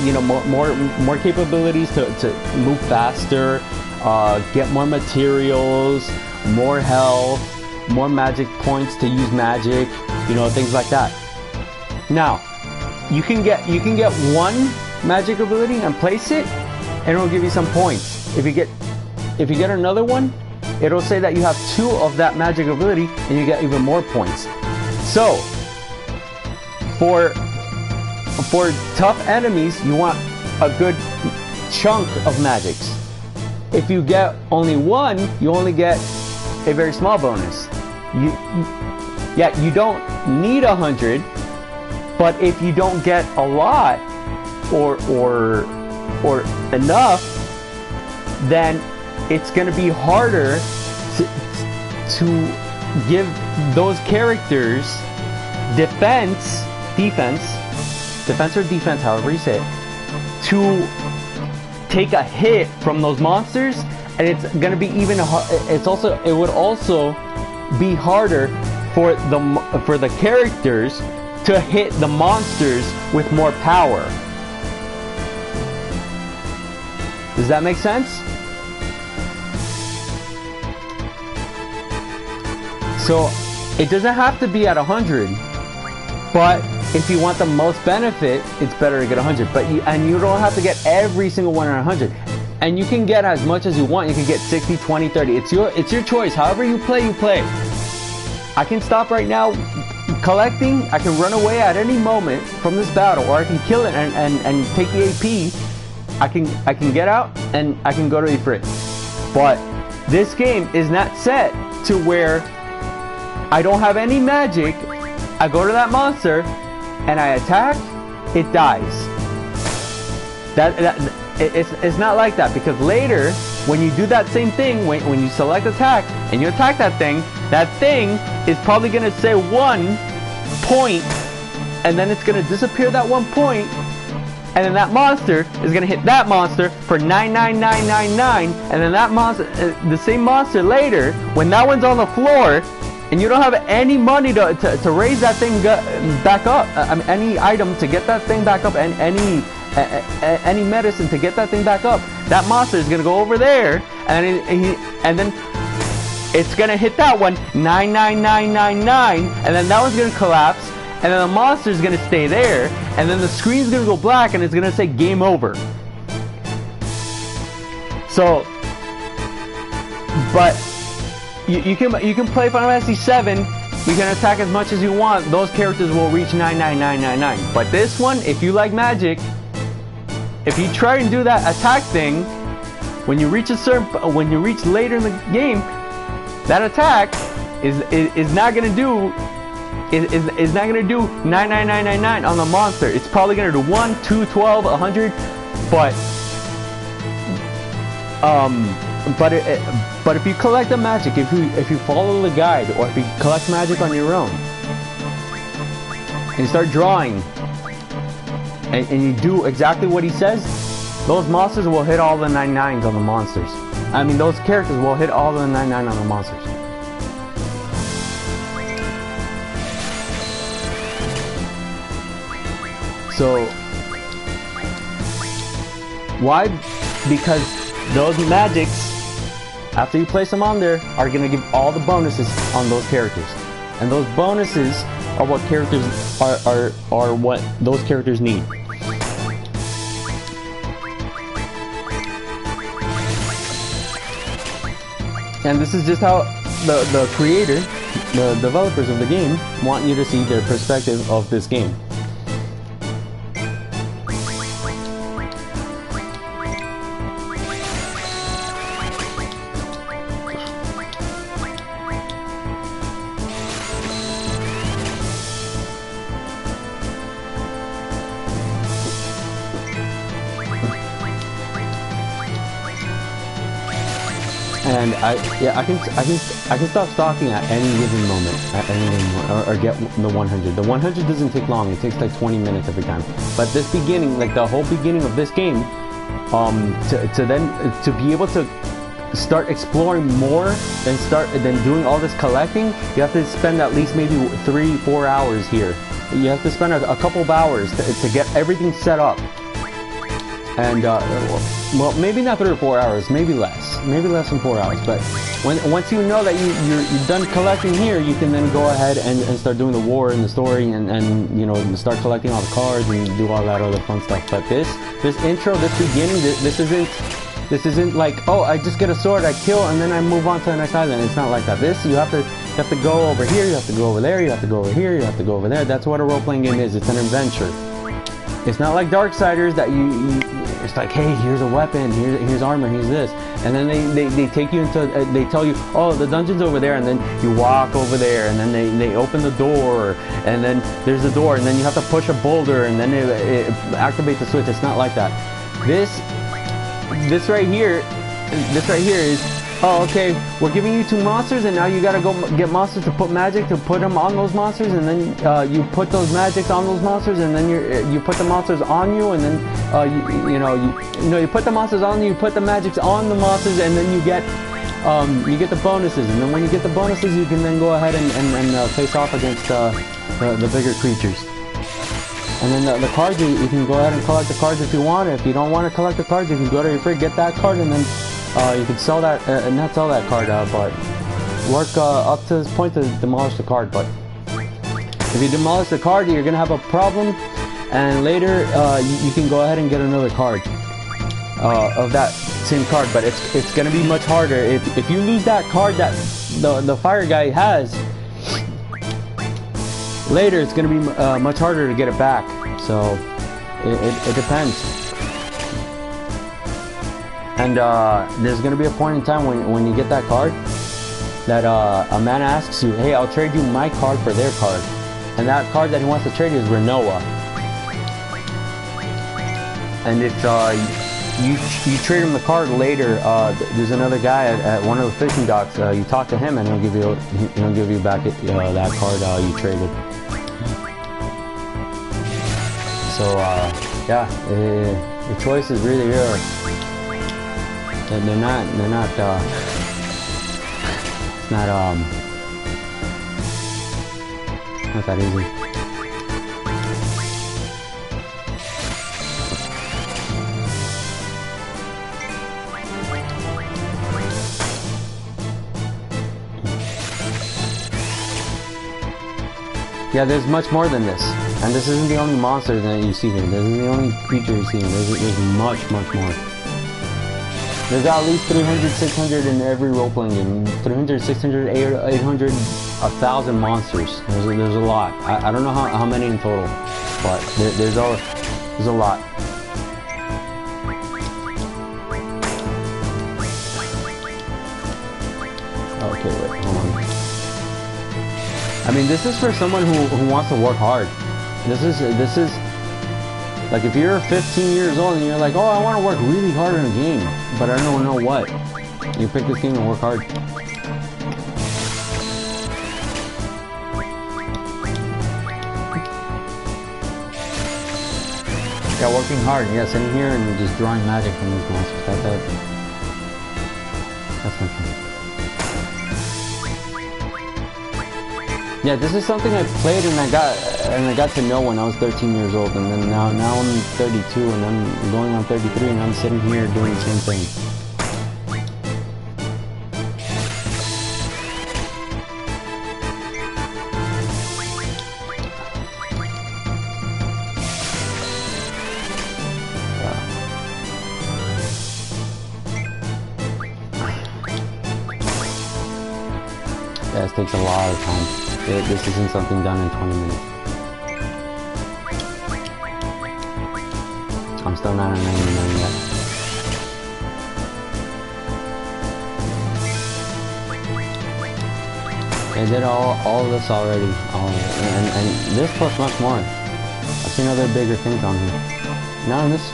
you know, more capabilities to move faster, get more materials, more health, more magic points to use magic, you know, things like that. Now, you can get one magic ability and place it, and it'll give you some points. If you get another one, it'll say that you have 2 of that magic ability, and you get even more points. So, for tough enemies, you want a good chunk of magics. If you get only one, you only get a very small bonus. You don't need 100, but if you don't get a lot or enough, then it's going to be harder to give those characters defense, however you say it, to take a hit from those monsters, and it's going to be even. It would also be harder for the characters to hit the monsters with more power. Does that make sense? So it doesn't have to be at 100, but if you want the most benefit, it's better to get 100. But you don't have to get every single one at 100. And you can get as much as you want. You can get 60, 20, 30. It's your choice. However you play, you play. I can stop right now collecting. I can run away at any moment from this battle, or I can kill it and take the AP. I can get out and I can go to Ifrit. But this game is not set to where I don't have any magic. I go to that monster and I attack, it dies. It's not like that, because later when you do that same thing, when you select attack and you attack that thing is probably going to say 1 point, and then it's going to disappear that 1 point, and then that monster is going to hit that monster for 99999, and then that monster, the same monster later, when that one's on the floor and you don't have any money to raise that thing back up, any item to get that thing back up, and any medicine to get that thing back up, that monster is gonna go over there, and then it's gonna hit that one 99999, and then that one's gonna collapse, and then the monster is gonna stay there, and then the screen's gonna go black, and it's gonna say game over. So, but you can play Final Fantasy VII. You can attack as much as you want. Those characters will reach 99999. But this one, if you like magic, if you try and do that attack thing, when you reach later in the game, that attack is not gonna do 99999 on the monster. It's probably gonna do 1, 2, 12, 100, but if you collect the magic, if you follow the guide, or if you collect magic on your own, and you start drawing, and you do exactly what he says, those monsters will hit all the 99s on the monsters. I mean, those characters will hit all the 99 on the monsters. So, why? Because those magics, after you place them on there, are going to give all the bonuses on those characters. And those bonuses are what characters are what those characters need. And this is just how the creator, the developers of the game, want you to see their perspective of this game. And I can stop stalking at any given moment, or get the 100. The 100 doesn't take long. It takes like 20 minutes every time. But this beginning, like the whole beginning of this game, to be able to start exploring more and then doing all this collecting, you have to spend at least maybe 3-4 hours here. You have to spend a couple of hours to get everything set up. And well, maybe not 3 or 4 hours, maybe less than 4 hours. But once you know that you're done collecting here, you can then go ahead and start doing the war and the story, and you know, start collecting all the cards and do all that other fun stuff. But this intro, this beginning, this isn't like, oh, I just get a sword, I kill, and then I move on to the next island. It's not like that. This, you have to go over here, you have to go over there, you have to go over here, you have to go over there. That's what a role-playing game is. It's an adventure. It's not like Darksiders that it's like, hey, here's a weapon, here's armor, here's this, and then they take you into, they tell you, oh, the dungeon's over there, and then you walk over there, and then they open the door, and then there's a door, and then you have to push a boulder, and then it activates the switch. It's not like that. This right here is, oh, okay, we're giving you 2 monsters, and now you gotta go get monsters to put magic to put them on those monsters, and then you put those magics on those monsters, and then you put the monsters on you, and then you put the monsters on you, put the magics on the monsters, and then you get the bonuses, and then when you get the bonuses, you can then go ahead and face off against the bigger creatures. And then the cards, you can go ahead and collect the cards if you want. If you don't want to collect the cards, you can go to your frig, get that card, and then you can sell that, not sell that card, but work up to this point to demolish the card. But if you demolish the card, you're gonna have a problem, and later you can go ahead and get another card of that same card. But it's gonna be much harder if you lose that card that the fire guy has. Later, it's gonna be much harder to get it back. So it depends. And there's gonna be a point in time when you get that card that a man asks you, hey, I'll trade you my card for their card. And that card that he wants to trade you is Renoa. And if you trade him the card later, there's another guy at one of the fishing docks, you talk to him and he'll give you back that card you traded. So yeah, the choice is really yours. They're not it's not that easy. Yeah, there's much more than this. And this isn't the only monster that you see here. This isn't the only creature you see here. There's much more. There's at least 300, 600 in every role-playing game. 300, 600, 800, 1,000 monsters. There's a lot. I don't know how many in total, but there's a lot. Okay, wait, hold on. I mean, this is for someone who wants to work hard. This is like if you're 15 years old and you're like, oh, I want to work really hard in a game, but I don't know what. You pick this game and work hard. Yeah, working hard. Yeah, sitting here and just drawing magic from these monsters. That's my thing. Yeah, this is something I played and I got to know when I was 13 years old, and then now I'm 32 and I'm going on 33 and I'm sitting here doing the same thing. This takes a lot of time. This isn't something done in 20 minutes. I'm still not at 99 yet. They did all of this already. And this plus much more. I've seen other bigger things on here. Not on this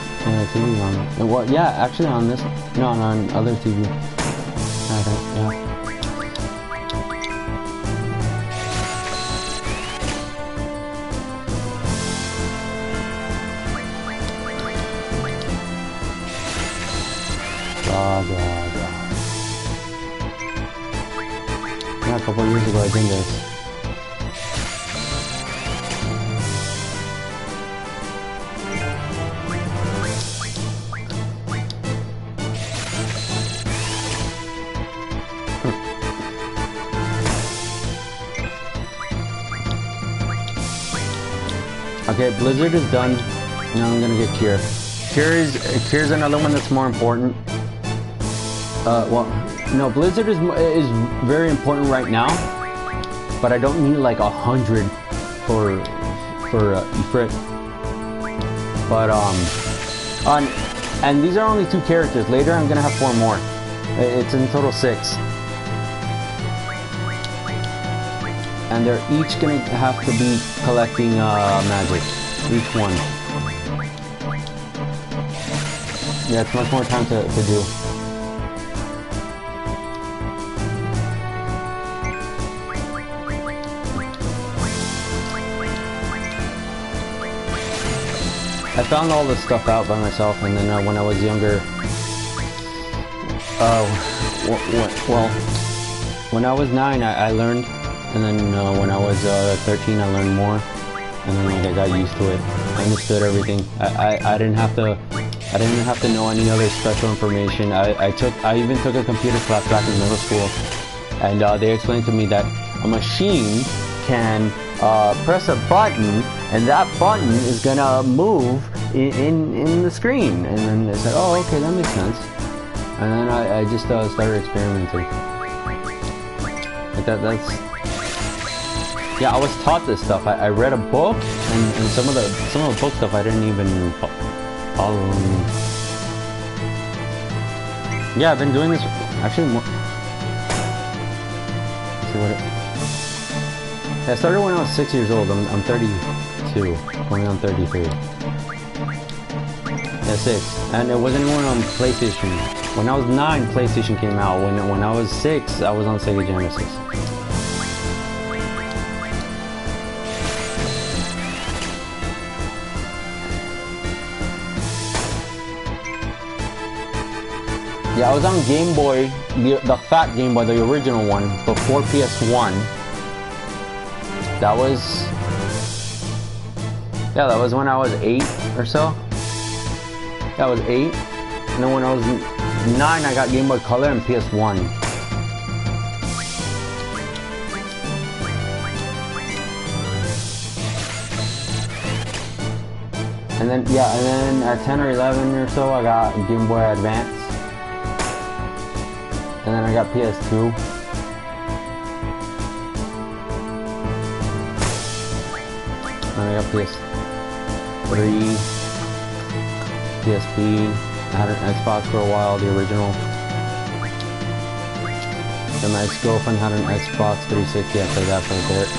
TV on. Well, yeah, actually on this. No, on other TV. I think, yeah. Yeah, a couple years ago I did this. Okay, Blizzard is done. Now I'm gonna get Cure. Cure's another one that's more important. Well, no, Blizzard is very important right now, but I don't need like 100 for Ifrit. But and these are only 2 characters. Later I'm gonna have 4 more. It's in total 6. And they're each gonna have to be collecting magic, each one. Yeah, it's much more time to do. I found all this stuff out by myself, and then when I was younger, well, when I was 9, I learned. And then when I was 13, I learned more, and then like I got used to it. I understood everything. I didn't have to know any other special information. I even took a computer class back in middle school, and they explained to me that a machine can press a button, and that button is gonna move in the screen. And then they said, oh, okay, that makes sense. And then I just started experimenting. Like that's. Yeah, I was taught this stuff. I read a book, and some of the book stuff I didn't even follow. Yeah, I've been doing this actually more. Let's see what it. Yeah, I started when I was 6 years old. I'm 32, going on 33. Yeah, 6, and it wasn't even on PlayStation. When I was 9, PlayStation came out. When I was 6, I was on Sega Genesis. Yeah, I was on Game Boy, the fat Game Boy, the original one, before PS1. That was when I was 8 or so. That was 8. And then when I was 9, I got Game Boy Color and PS1. And then, yeah, and then at 10 or 11 or so, I got Game Boy Advance. And then I got PS2. And I got PS3. PSP. I had an Xbox for a while, the original. Then my ex-girlfriend had an Xbox 360. I played that for a bit.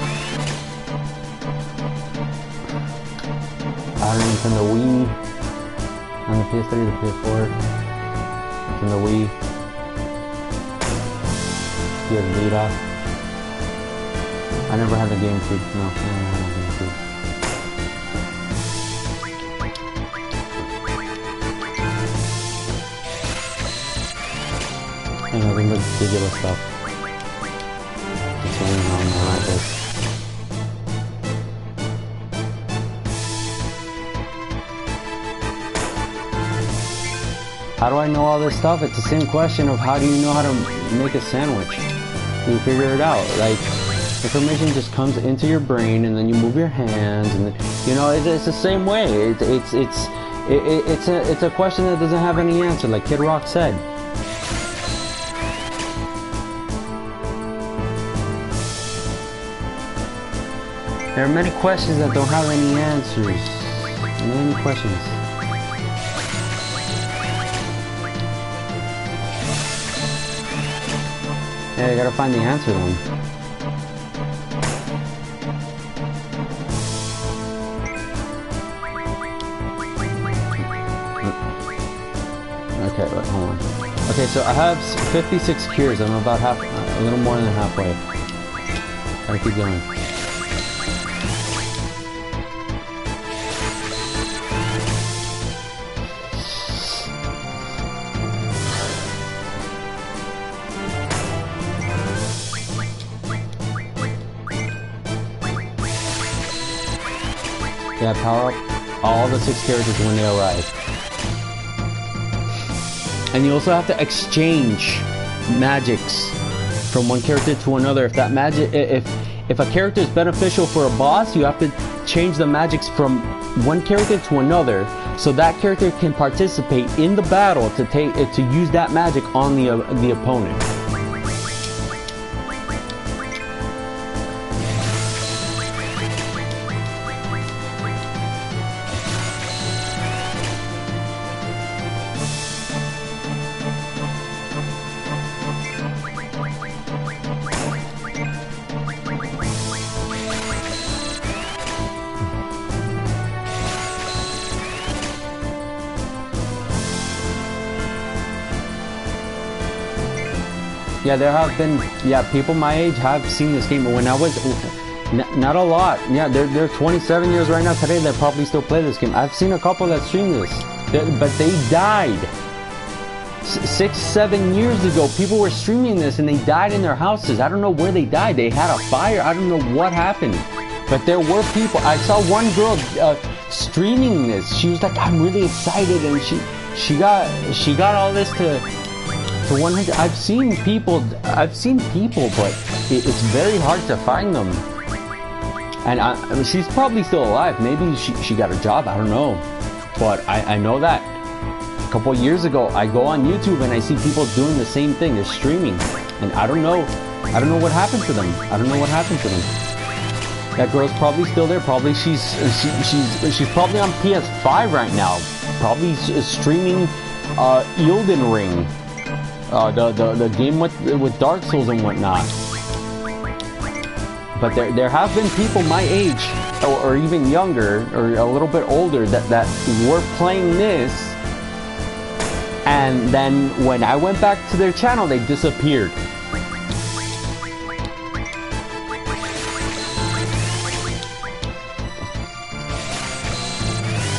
I had a Nintendo Wii. On the PS3, the PS4. Nintendo Wii. PS Vita. I never had the GameCube. No, I never had a GameCube. And nothing but digital stuff. Just running around like this. How do I know all this stuff? It's the same question of how do you know how to make a sandwich? You figure it out. Like, information just comes into your brain, and then you move your hands, and then, you know, it's the same way. It's a question that doesn't have any answer, like Kid Rock said. There are many questions that don't have any answers. Many questions. Yeah, I gotta find the answer then. Okay, wait, hold on. Okay, so I have 56 cures. I'm about a little more than halfway. Gotta keep going. Yeah, power up all the 6 characters when they arrive. And you also have to exchange magics from one character to another. If that magic, if a character is beneficial for a boss, you have to change the magics from one character to another, so that character can participate in the battle to use that magic on the opponent. Yeah, there have been, people my age have seen this game. When I was, not a lot. Yeah, they're 27 years right now today that probably still play this game. I've seen a couple that stream this, but they died 6-7 years ago. People were streaming this and they died in their houses. I don't know where they died. They had a fire. I don't know what happened. But there were people. I saw one girl streaming this. She was like, I'm really excited, and she got all this to 100. I've seen people, but it's very hard to find them. And I mean, she's probably still alive. Maybe she got a job. I don't know. But I know that a couple years ago, I go on YouTube and I see people doing the same thing. They're streaming, and I don't know what happened to them. I don't know what happened to them. That girl's probably still there. Probably she's probably on PS5 right now. Probably streaming Elden Ring. The game with Dark Souls and whatnot. But there have been people my age, or even younger, or a little bit older, that were playing this, and then when I went back to their channel, they disappeared.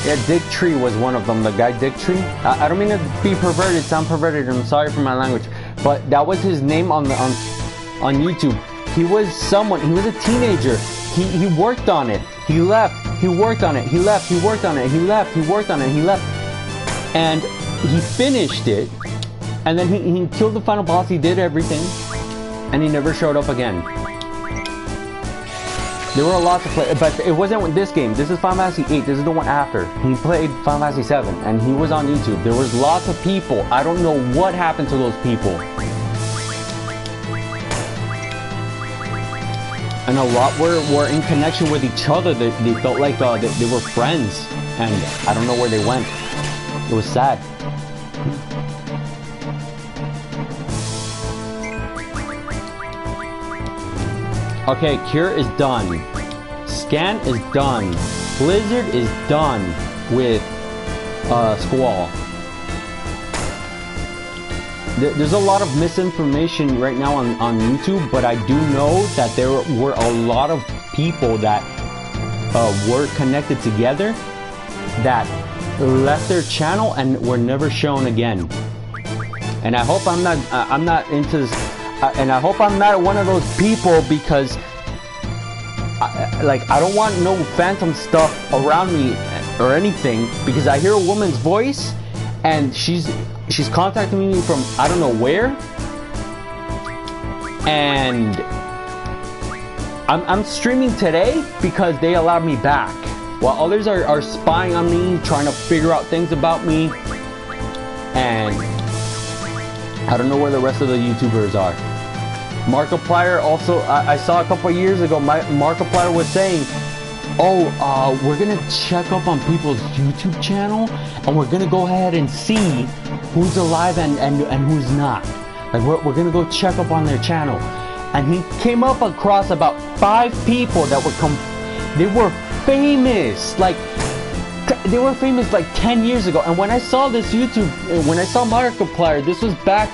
Yeah, Dick Tree was one of them. The guy Dick Tree. I don't mean to be perverted, sound perverted. I'm sorry for my language, but that was his name on YouTube. He was someone. He was a teenager. He worked on it. He left. He worked on it. He left. He worked on it. He left. He worked on it. He left. And he finished it. And then he killed the final boss. He did everything, and he never showed up again. There were a lot to play, but it wasn't with this game. This is Final Fantasy VIII. This is the one after. He played Final Fantasy VII, and he was on YouTube. There was lots of people. I don't know what happened to those people. And a lot were in connection with each other. They felt like they were friends, and I don't know where they went. It was sad. Okay, Cure is done. Scan is done. Blizzard is done with Squall. There's a lot of misinformation right now on YouTube, but I do know that there were a lot of people that were connected together that left their channel and were never shown again. And I hope I'm not into this. And I hope I'm not one of those people, because I don't want no phantom stuff around me or anything, because I hear a woman's voice and she's contacting me from I don't know where, and I'm streaming today because they allowed me back, while others are spying on me, trying to figure out things about me, and I don't know where the rest of the YouTubers are. Markiplier also, I saw a couple of years ago, Markiplier was saying, oh, we're gonna check up on people's YouTube channel, and we're gonna go ahead and see who's alive and who's not. Like, we're gonna go check up on their channel. And he came up across about 5 people that they were famous, like, they were famous like 10 years ago. And when I saw this when I saw Markiplier, this was back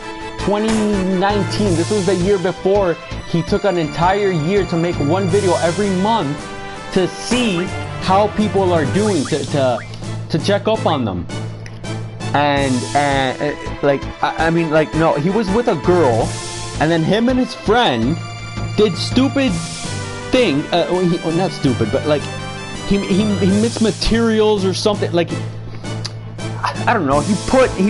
2019. This was the year before he took an entire year to make one video every month to see how people are doing, to check up on them. And like, I mean, like, no, he was with a girl, and then him and his friend did stupid thing. Not stupid, but like, he mixed materials or something. Like, I don't know. He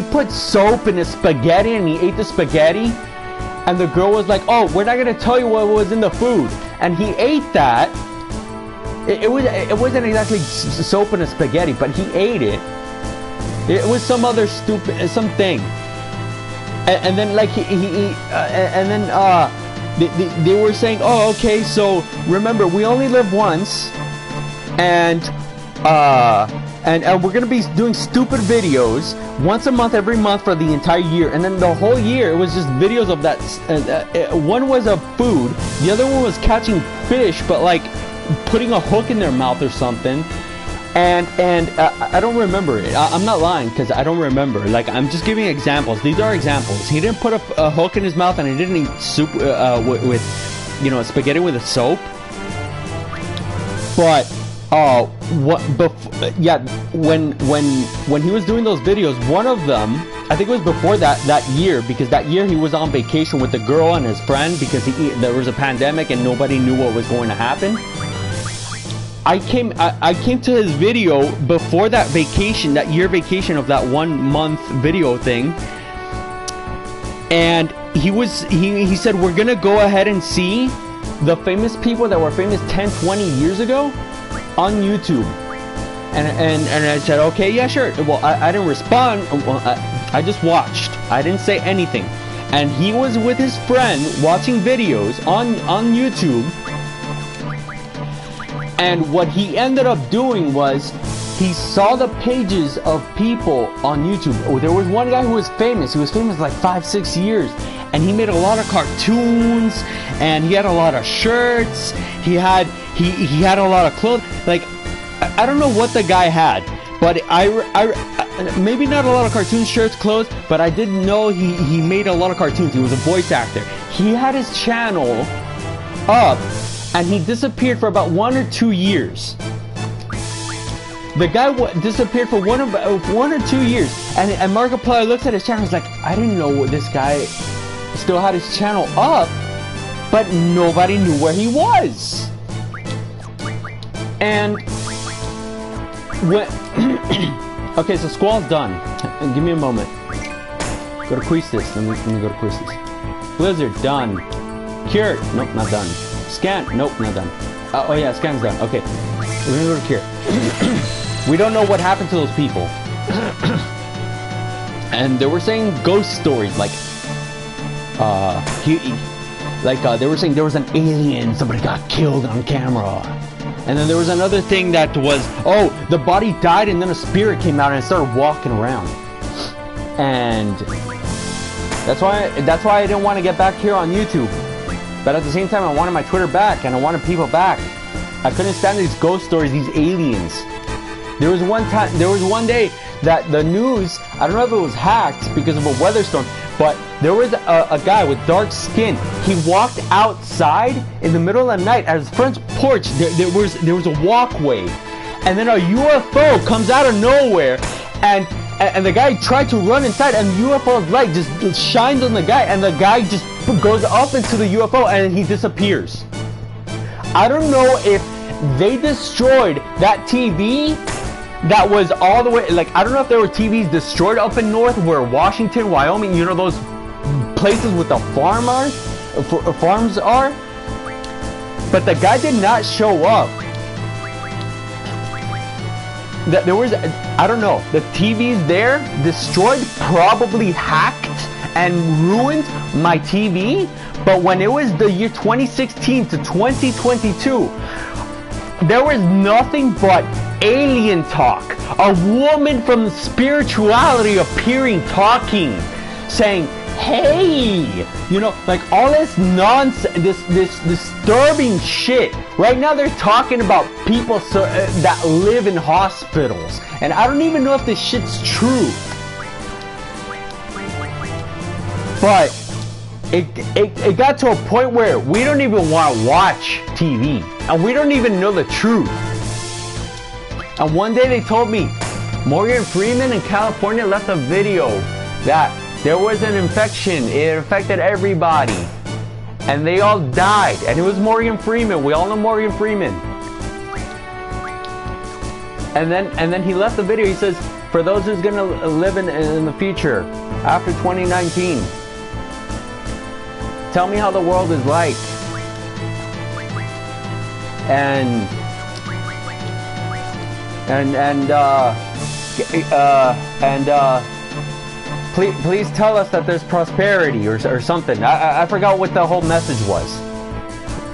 put soap in his spaghetti, and he ate the spaghetti. And the girl was like, "Oh, we're not gonna tell you what was in the food." And he ate that. It wasn't exactly soap in a spaghetti, but he ate it. It was some other stupid something. And then like they were saying, "Oh, okay, so remember, we only live once, and we're gonna be doing stupid videos once a month, every month for the entire year." And then the whole year it was just videos of that. One was of food, the other one was catching fish, but like putting a hook in their mouth or something. And I don't remember it. I'm not lying, because I don't remember. Like, I'm just giving examples. These are examples. He didn't put a hook in his mouth, and he didn't eat soup with spaghetti with a soap. But when he was doing those videos, one of them, I think it was before that year, because that year he was on vacation with the girl and his friend, because there was a pandemic and nobody knew what was going to happen. I came to his video before that vacation, that year vacation of that 1 month video thing, and he said, we're gonna go ahead and see the famous people that were famous 10, 20 years ago on YouTube. And I said, okay, yeah, sure. Well, I didn't respond. Well, I just watched. I didn't say anything. And he was with his friend watching videos on YouTube. And what he ended up doing was, he saw the pages of people on YouTube. Oh, there was one guy who was famous. He was famous like 5-6 years. And he made a lot of cartoons, and he had a lot of shirts. He had a lot of clothes. Like, I don't know what the guy had, but I maybe not a lot of cartoon shirts, clothes, but I did know he made a lot of cartoons. He was a voice actor. He had his channel up, and he disappeared for about 1 or 2 years. The guy disappeared for 1 or 2 years, and Markiplier looks at his channel. He's like, I didn't know this guy still had his channel up, but nobody knew where he was. And when okay, so Squall's done. Give me a moment. Go to Quistis. Let me go to Quistis. Blizzard done. Cure. Nope, not done. Scan. Nope, not done. Oh yeah, Scan's done. Okay, we're gonna go to Cure. We don't know what happened to those people. And they were saying ghost stories, like they were saying there was an alien, somebody got killed on camera. And then there was another thing that was, oh, the body died and then a spirit came out and it started walking around. And that's why I didn't want to get back here on YouTube. But at the same time, I wanted my Twitter back, and I wanted people back. I couldn't stand these ghost stories, these aliens. There was one day that the news, I don't know if it was hacked because of a weather storm, but there was a guy with dark skin. He walked outside in the middle of the night at his friend's porch. There was a walkway, and then a UFO comes out of nowhere, and the guy tried to run inside, and the UFO's light just shines on the guy, and the guy just goes up into the UFO and he disappears. I don't know if they destroyed that TV that was all the way, like, I don't know if there were TVs destroyed up in north where Washington, Wyoming, you know, those places with the farms are, but the guy did not show up. There was, I don't know, the TVs there destroyed, probably hacked, and ruined my TV. But when it was the year 2016 to 2022, there was nothing but alien talk. A woman from spirituality appearing, talking, saying, hey, you know, like all this nonsense, this disturbing shit. Right now they're talking about people that live in hospitals, and I don't even know if this shit's true. But it got to a point where we don't even want to watch TV, and we don't even know the truth. And one day they told me Morgan Freeman in California left a video that there was an infection. It affected everybody, and they all died. And it was Morgan Freeman. We all know Morgan Freeman. And then he left the video. He says, for those who's gonna live in the future after 2019, tell me how the world is like. And please tell us that there's prosperity or something. I forgot what the whole message was.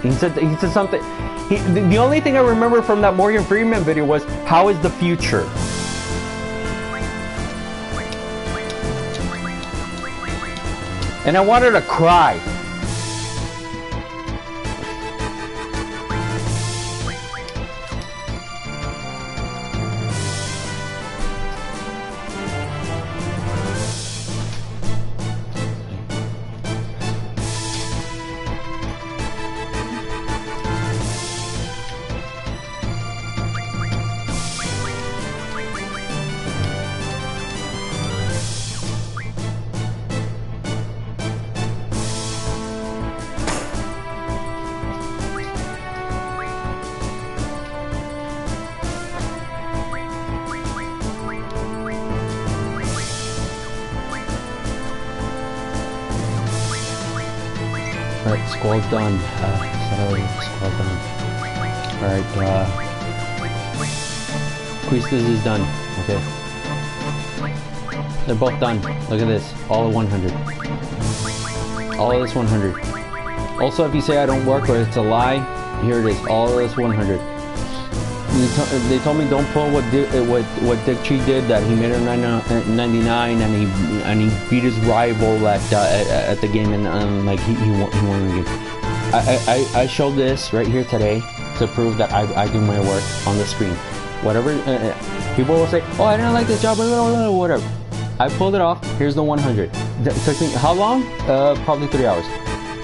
He said something. The only thing I remember from that Morgan Freeman video was, how is the future? And I wanted to cry. Alright, squall's done. Squall done. Alright, Quistas is done. Okay. They're both done. Look at this. All of 100. All of this 100. Also, if you say I don't work or it's a lie, here it is. All of this 100. They told me don't pull what Dick Tree did, that he made it 99 and he beat his rival at the game, and like he won the game. I showed this right here today to prove that I do my work on the screen. Whatever people will say, oh, I didn't like this job, whatever. I pulled it off. Here's the 100. It took me how long? Probably 3 hours.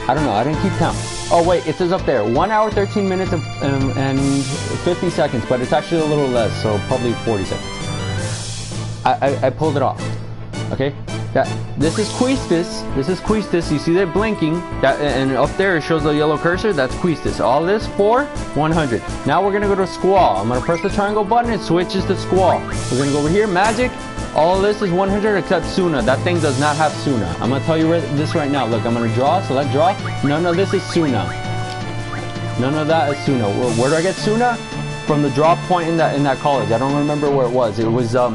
I don't know. I didn't keep count. Oh wait, it says up there 1 hour 13 minutes and 50 seconds, but it's actually a little less, so probably 40 seconds. I pulled it off. Okay, this is Quistis. This is Quistis. You see that blinking? And up there it shows the yellow cursor. That's Quistis. All this for 100. Now we're gonna go to Squall. I'm gonna press the triangle button. It switches to Squall. We're gonna go over here. Magic. All of this is 100 except Suna. That thing does not have Suna. I'm gonna tell you this right now. Look, I'm gonna draw, select draw. None of this is Suna. None of that is Suna. Where do I get Suna? From the drop point in that college. I don't remember where it was. It was I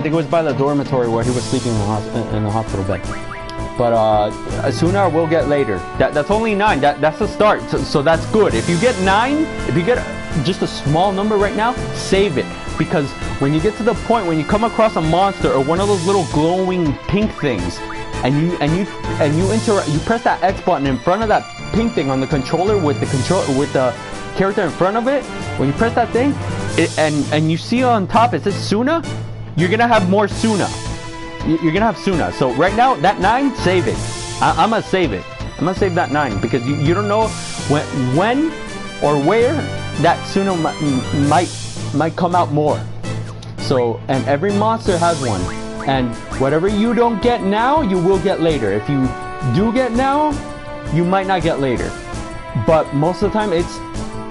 think it was by the dormitory where he was sleeping in the hospital bed. But Suna we'll get later. That's only 9. That's the start. So that's good. If you get 9, if you get just a small number right now, save it. Because when you get to the point when you come across a monster or one of those little glowing pink things, and you press that X button in front of that pink thing on the controller with the character in front of it, when you press that thing, and you see on top it says Suna, you're gonna have more Suna. You're gonna have Suna. So right now that 9, save it. I'm gonna save it. I'm gonna save that 9 because you don't know when or where that Suna might come out more. So, and every monster has one, and whatever you don't get now, you will get later. If you do get now, you might not get later. But most of the time, it's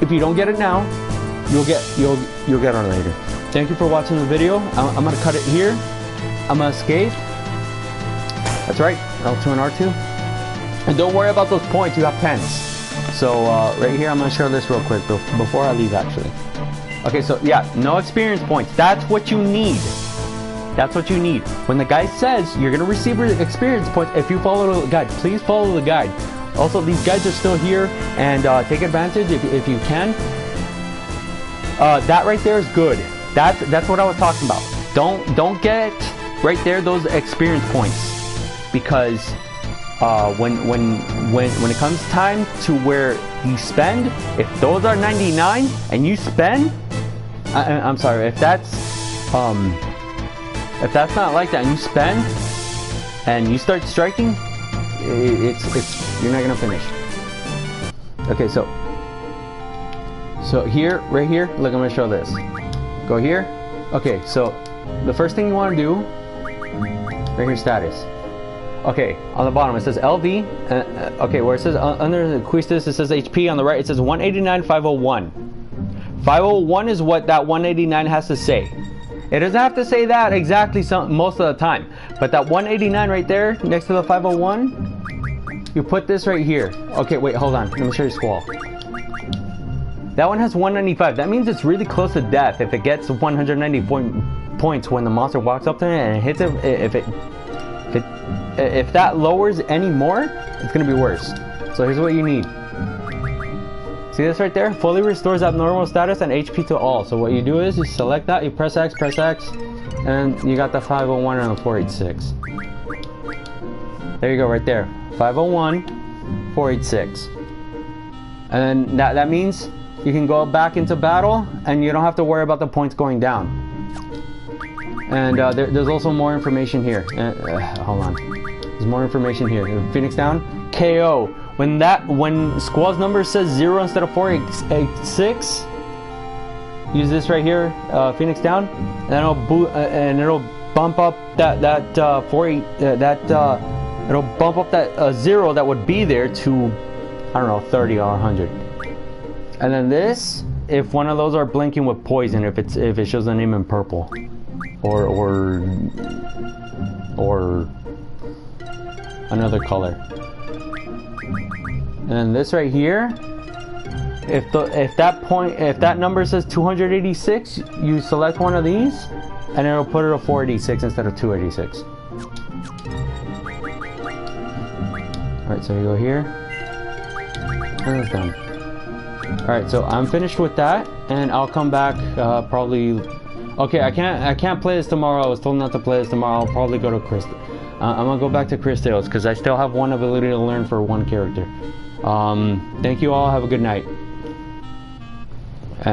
if you don't get it now, you'll get it later. Thank you for watching the video. I'm gonna cut it here. I'm gonna escape. That's right, L2 and R2. And don't worry about those points. You have 10s. So right here, I'm gonna show this real quick before I leave, actually. Okay, so yeah, no experience points. That's what you need. That's what you need. When the guide says you're gonna receive experience points if you follow the guide, please follow the guide. Also, these guides are still here, and take advantage if you can. That right there is good. That's what I was talking about. Don't get right there those experience points, because when it comes time to where you spend, if those are 99 and you spend, I'm sorry, if that's not like that and you spend and you start striking, it's you're not gonna finish. Okay, so here, right here, look, I'm gonna show this. Go here. Okay, so the first thing you want to do, right here, status. Okay, on the bottom it says LV. Okay, where it says under the Quistis, it says HP. On the right it says 189 501. 501 is what that 189 has to say. It doesn't have to say that exactly most of the time, but that 189 right there next to the 501, you put this right here. Okay, wait, hold on. Let me show you Squall. That one has 195. That means it's really close to death if it gets 190 points when the monster walks up to it and hits it. If that lowers any more, it's gonna be worse. So here's what you need. See this right there? Fully restores abnormal status and HP to all. So what you do is you select that, you press X, and you got the 501 and the 486. There you go, right there. 501, 486. And that means you can go back into battle and you don't have to worry about the points going down. And there's also more information here. Hold on. There's more information here. Phoenix down. KO. When Squall's number says 0 instead of 486, use this right here, Phoenix down, and it'll bump up it'll bump up that 0 that would be there to, I don't know, 30 or 100. And then this, if one of those are blinking with poison, if it shows the name in purple, or another color. And then this right here, if that number says 286, you select one of these, and it'll put it at 486 instead of 286. All right, so you go here, and it's done. All right, so I'm finished with that, and I'll come back probably. Okay, I can't play this tomorrow. I was told not to play this tomorrow. I'll probably go to Chris. I'm gonna go back to Chris Tales because I still have one ability to learn for one character. Thank you all. Have a good night.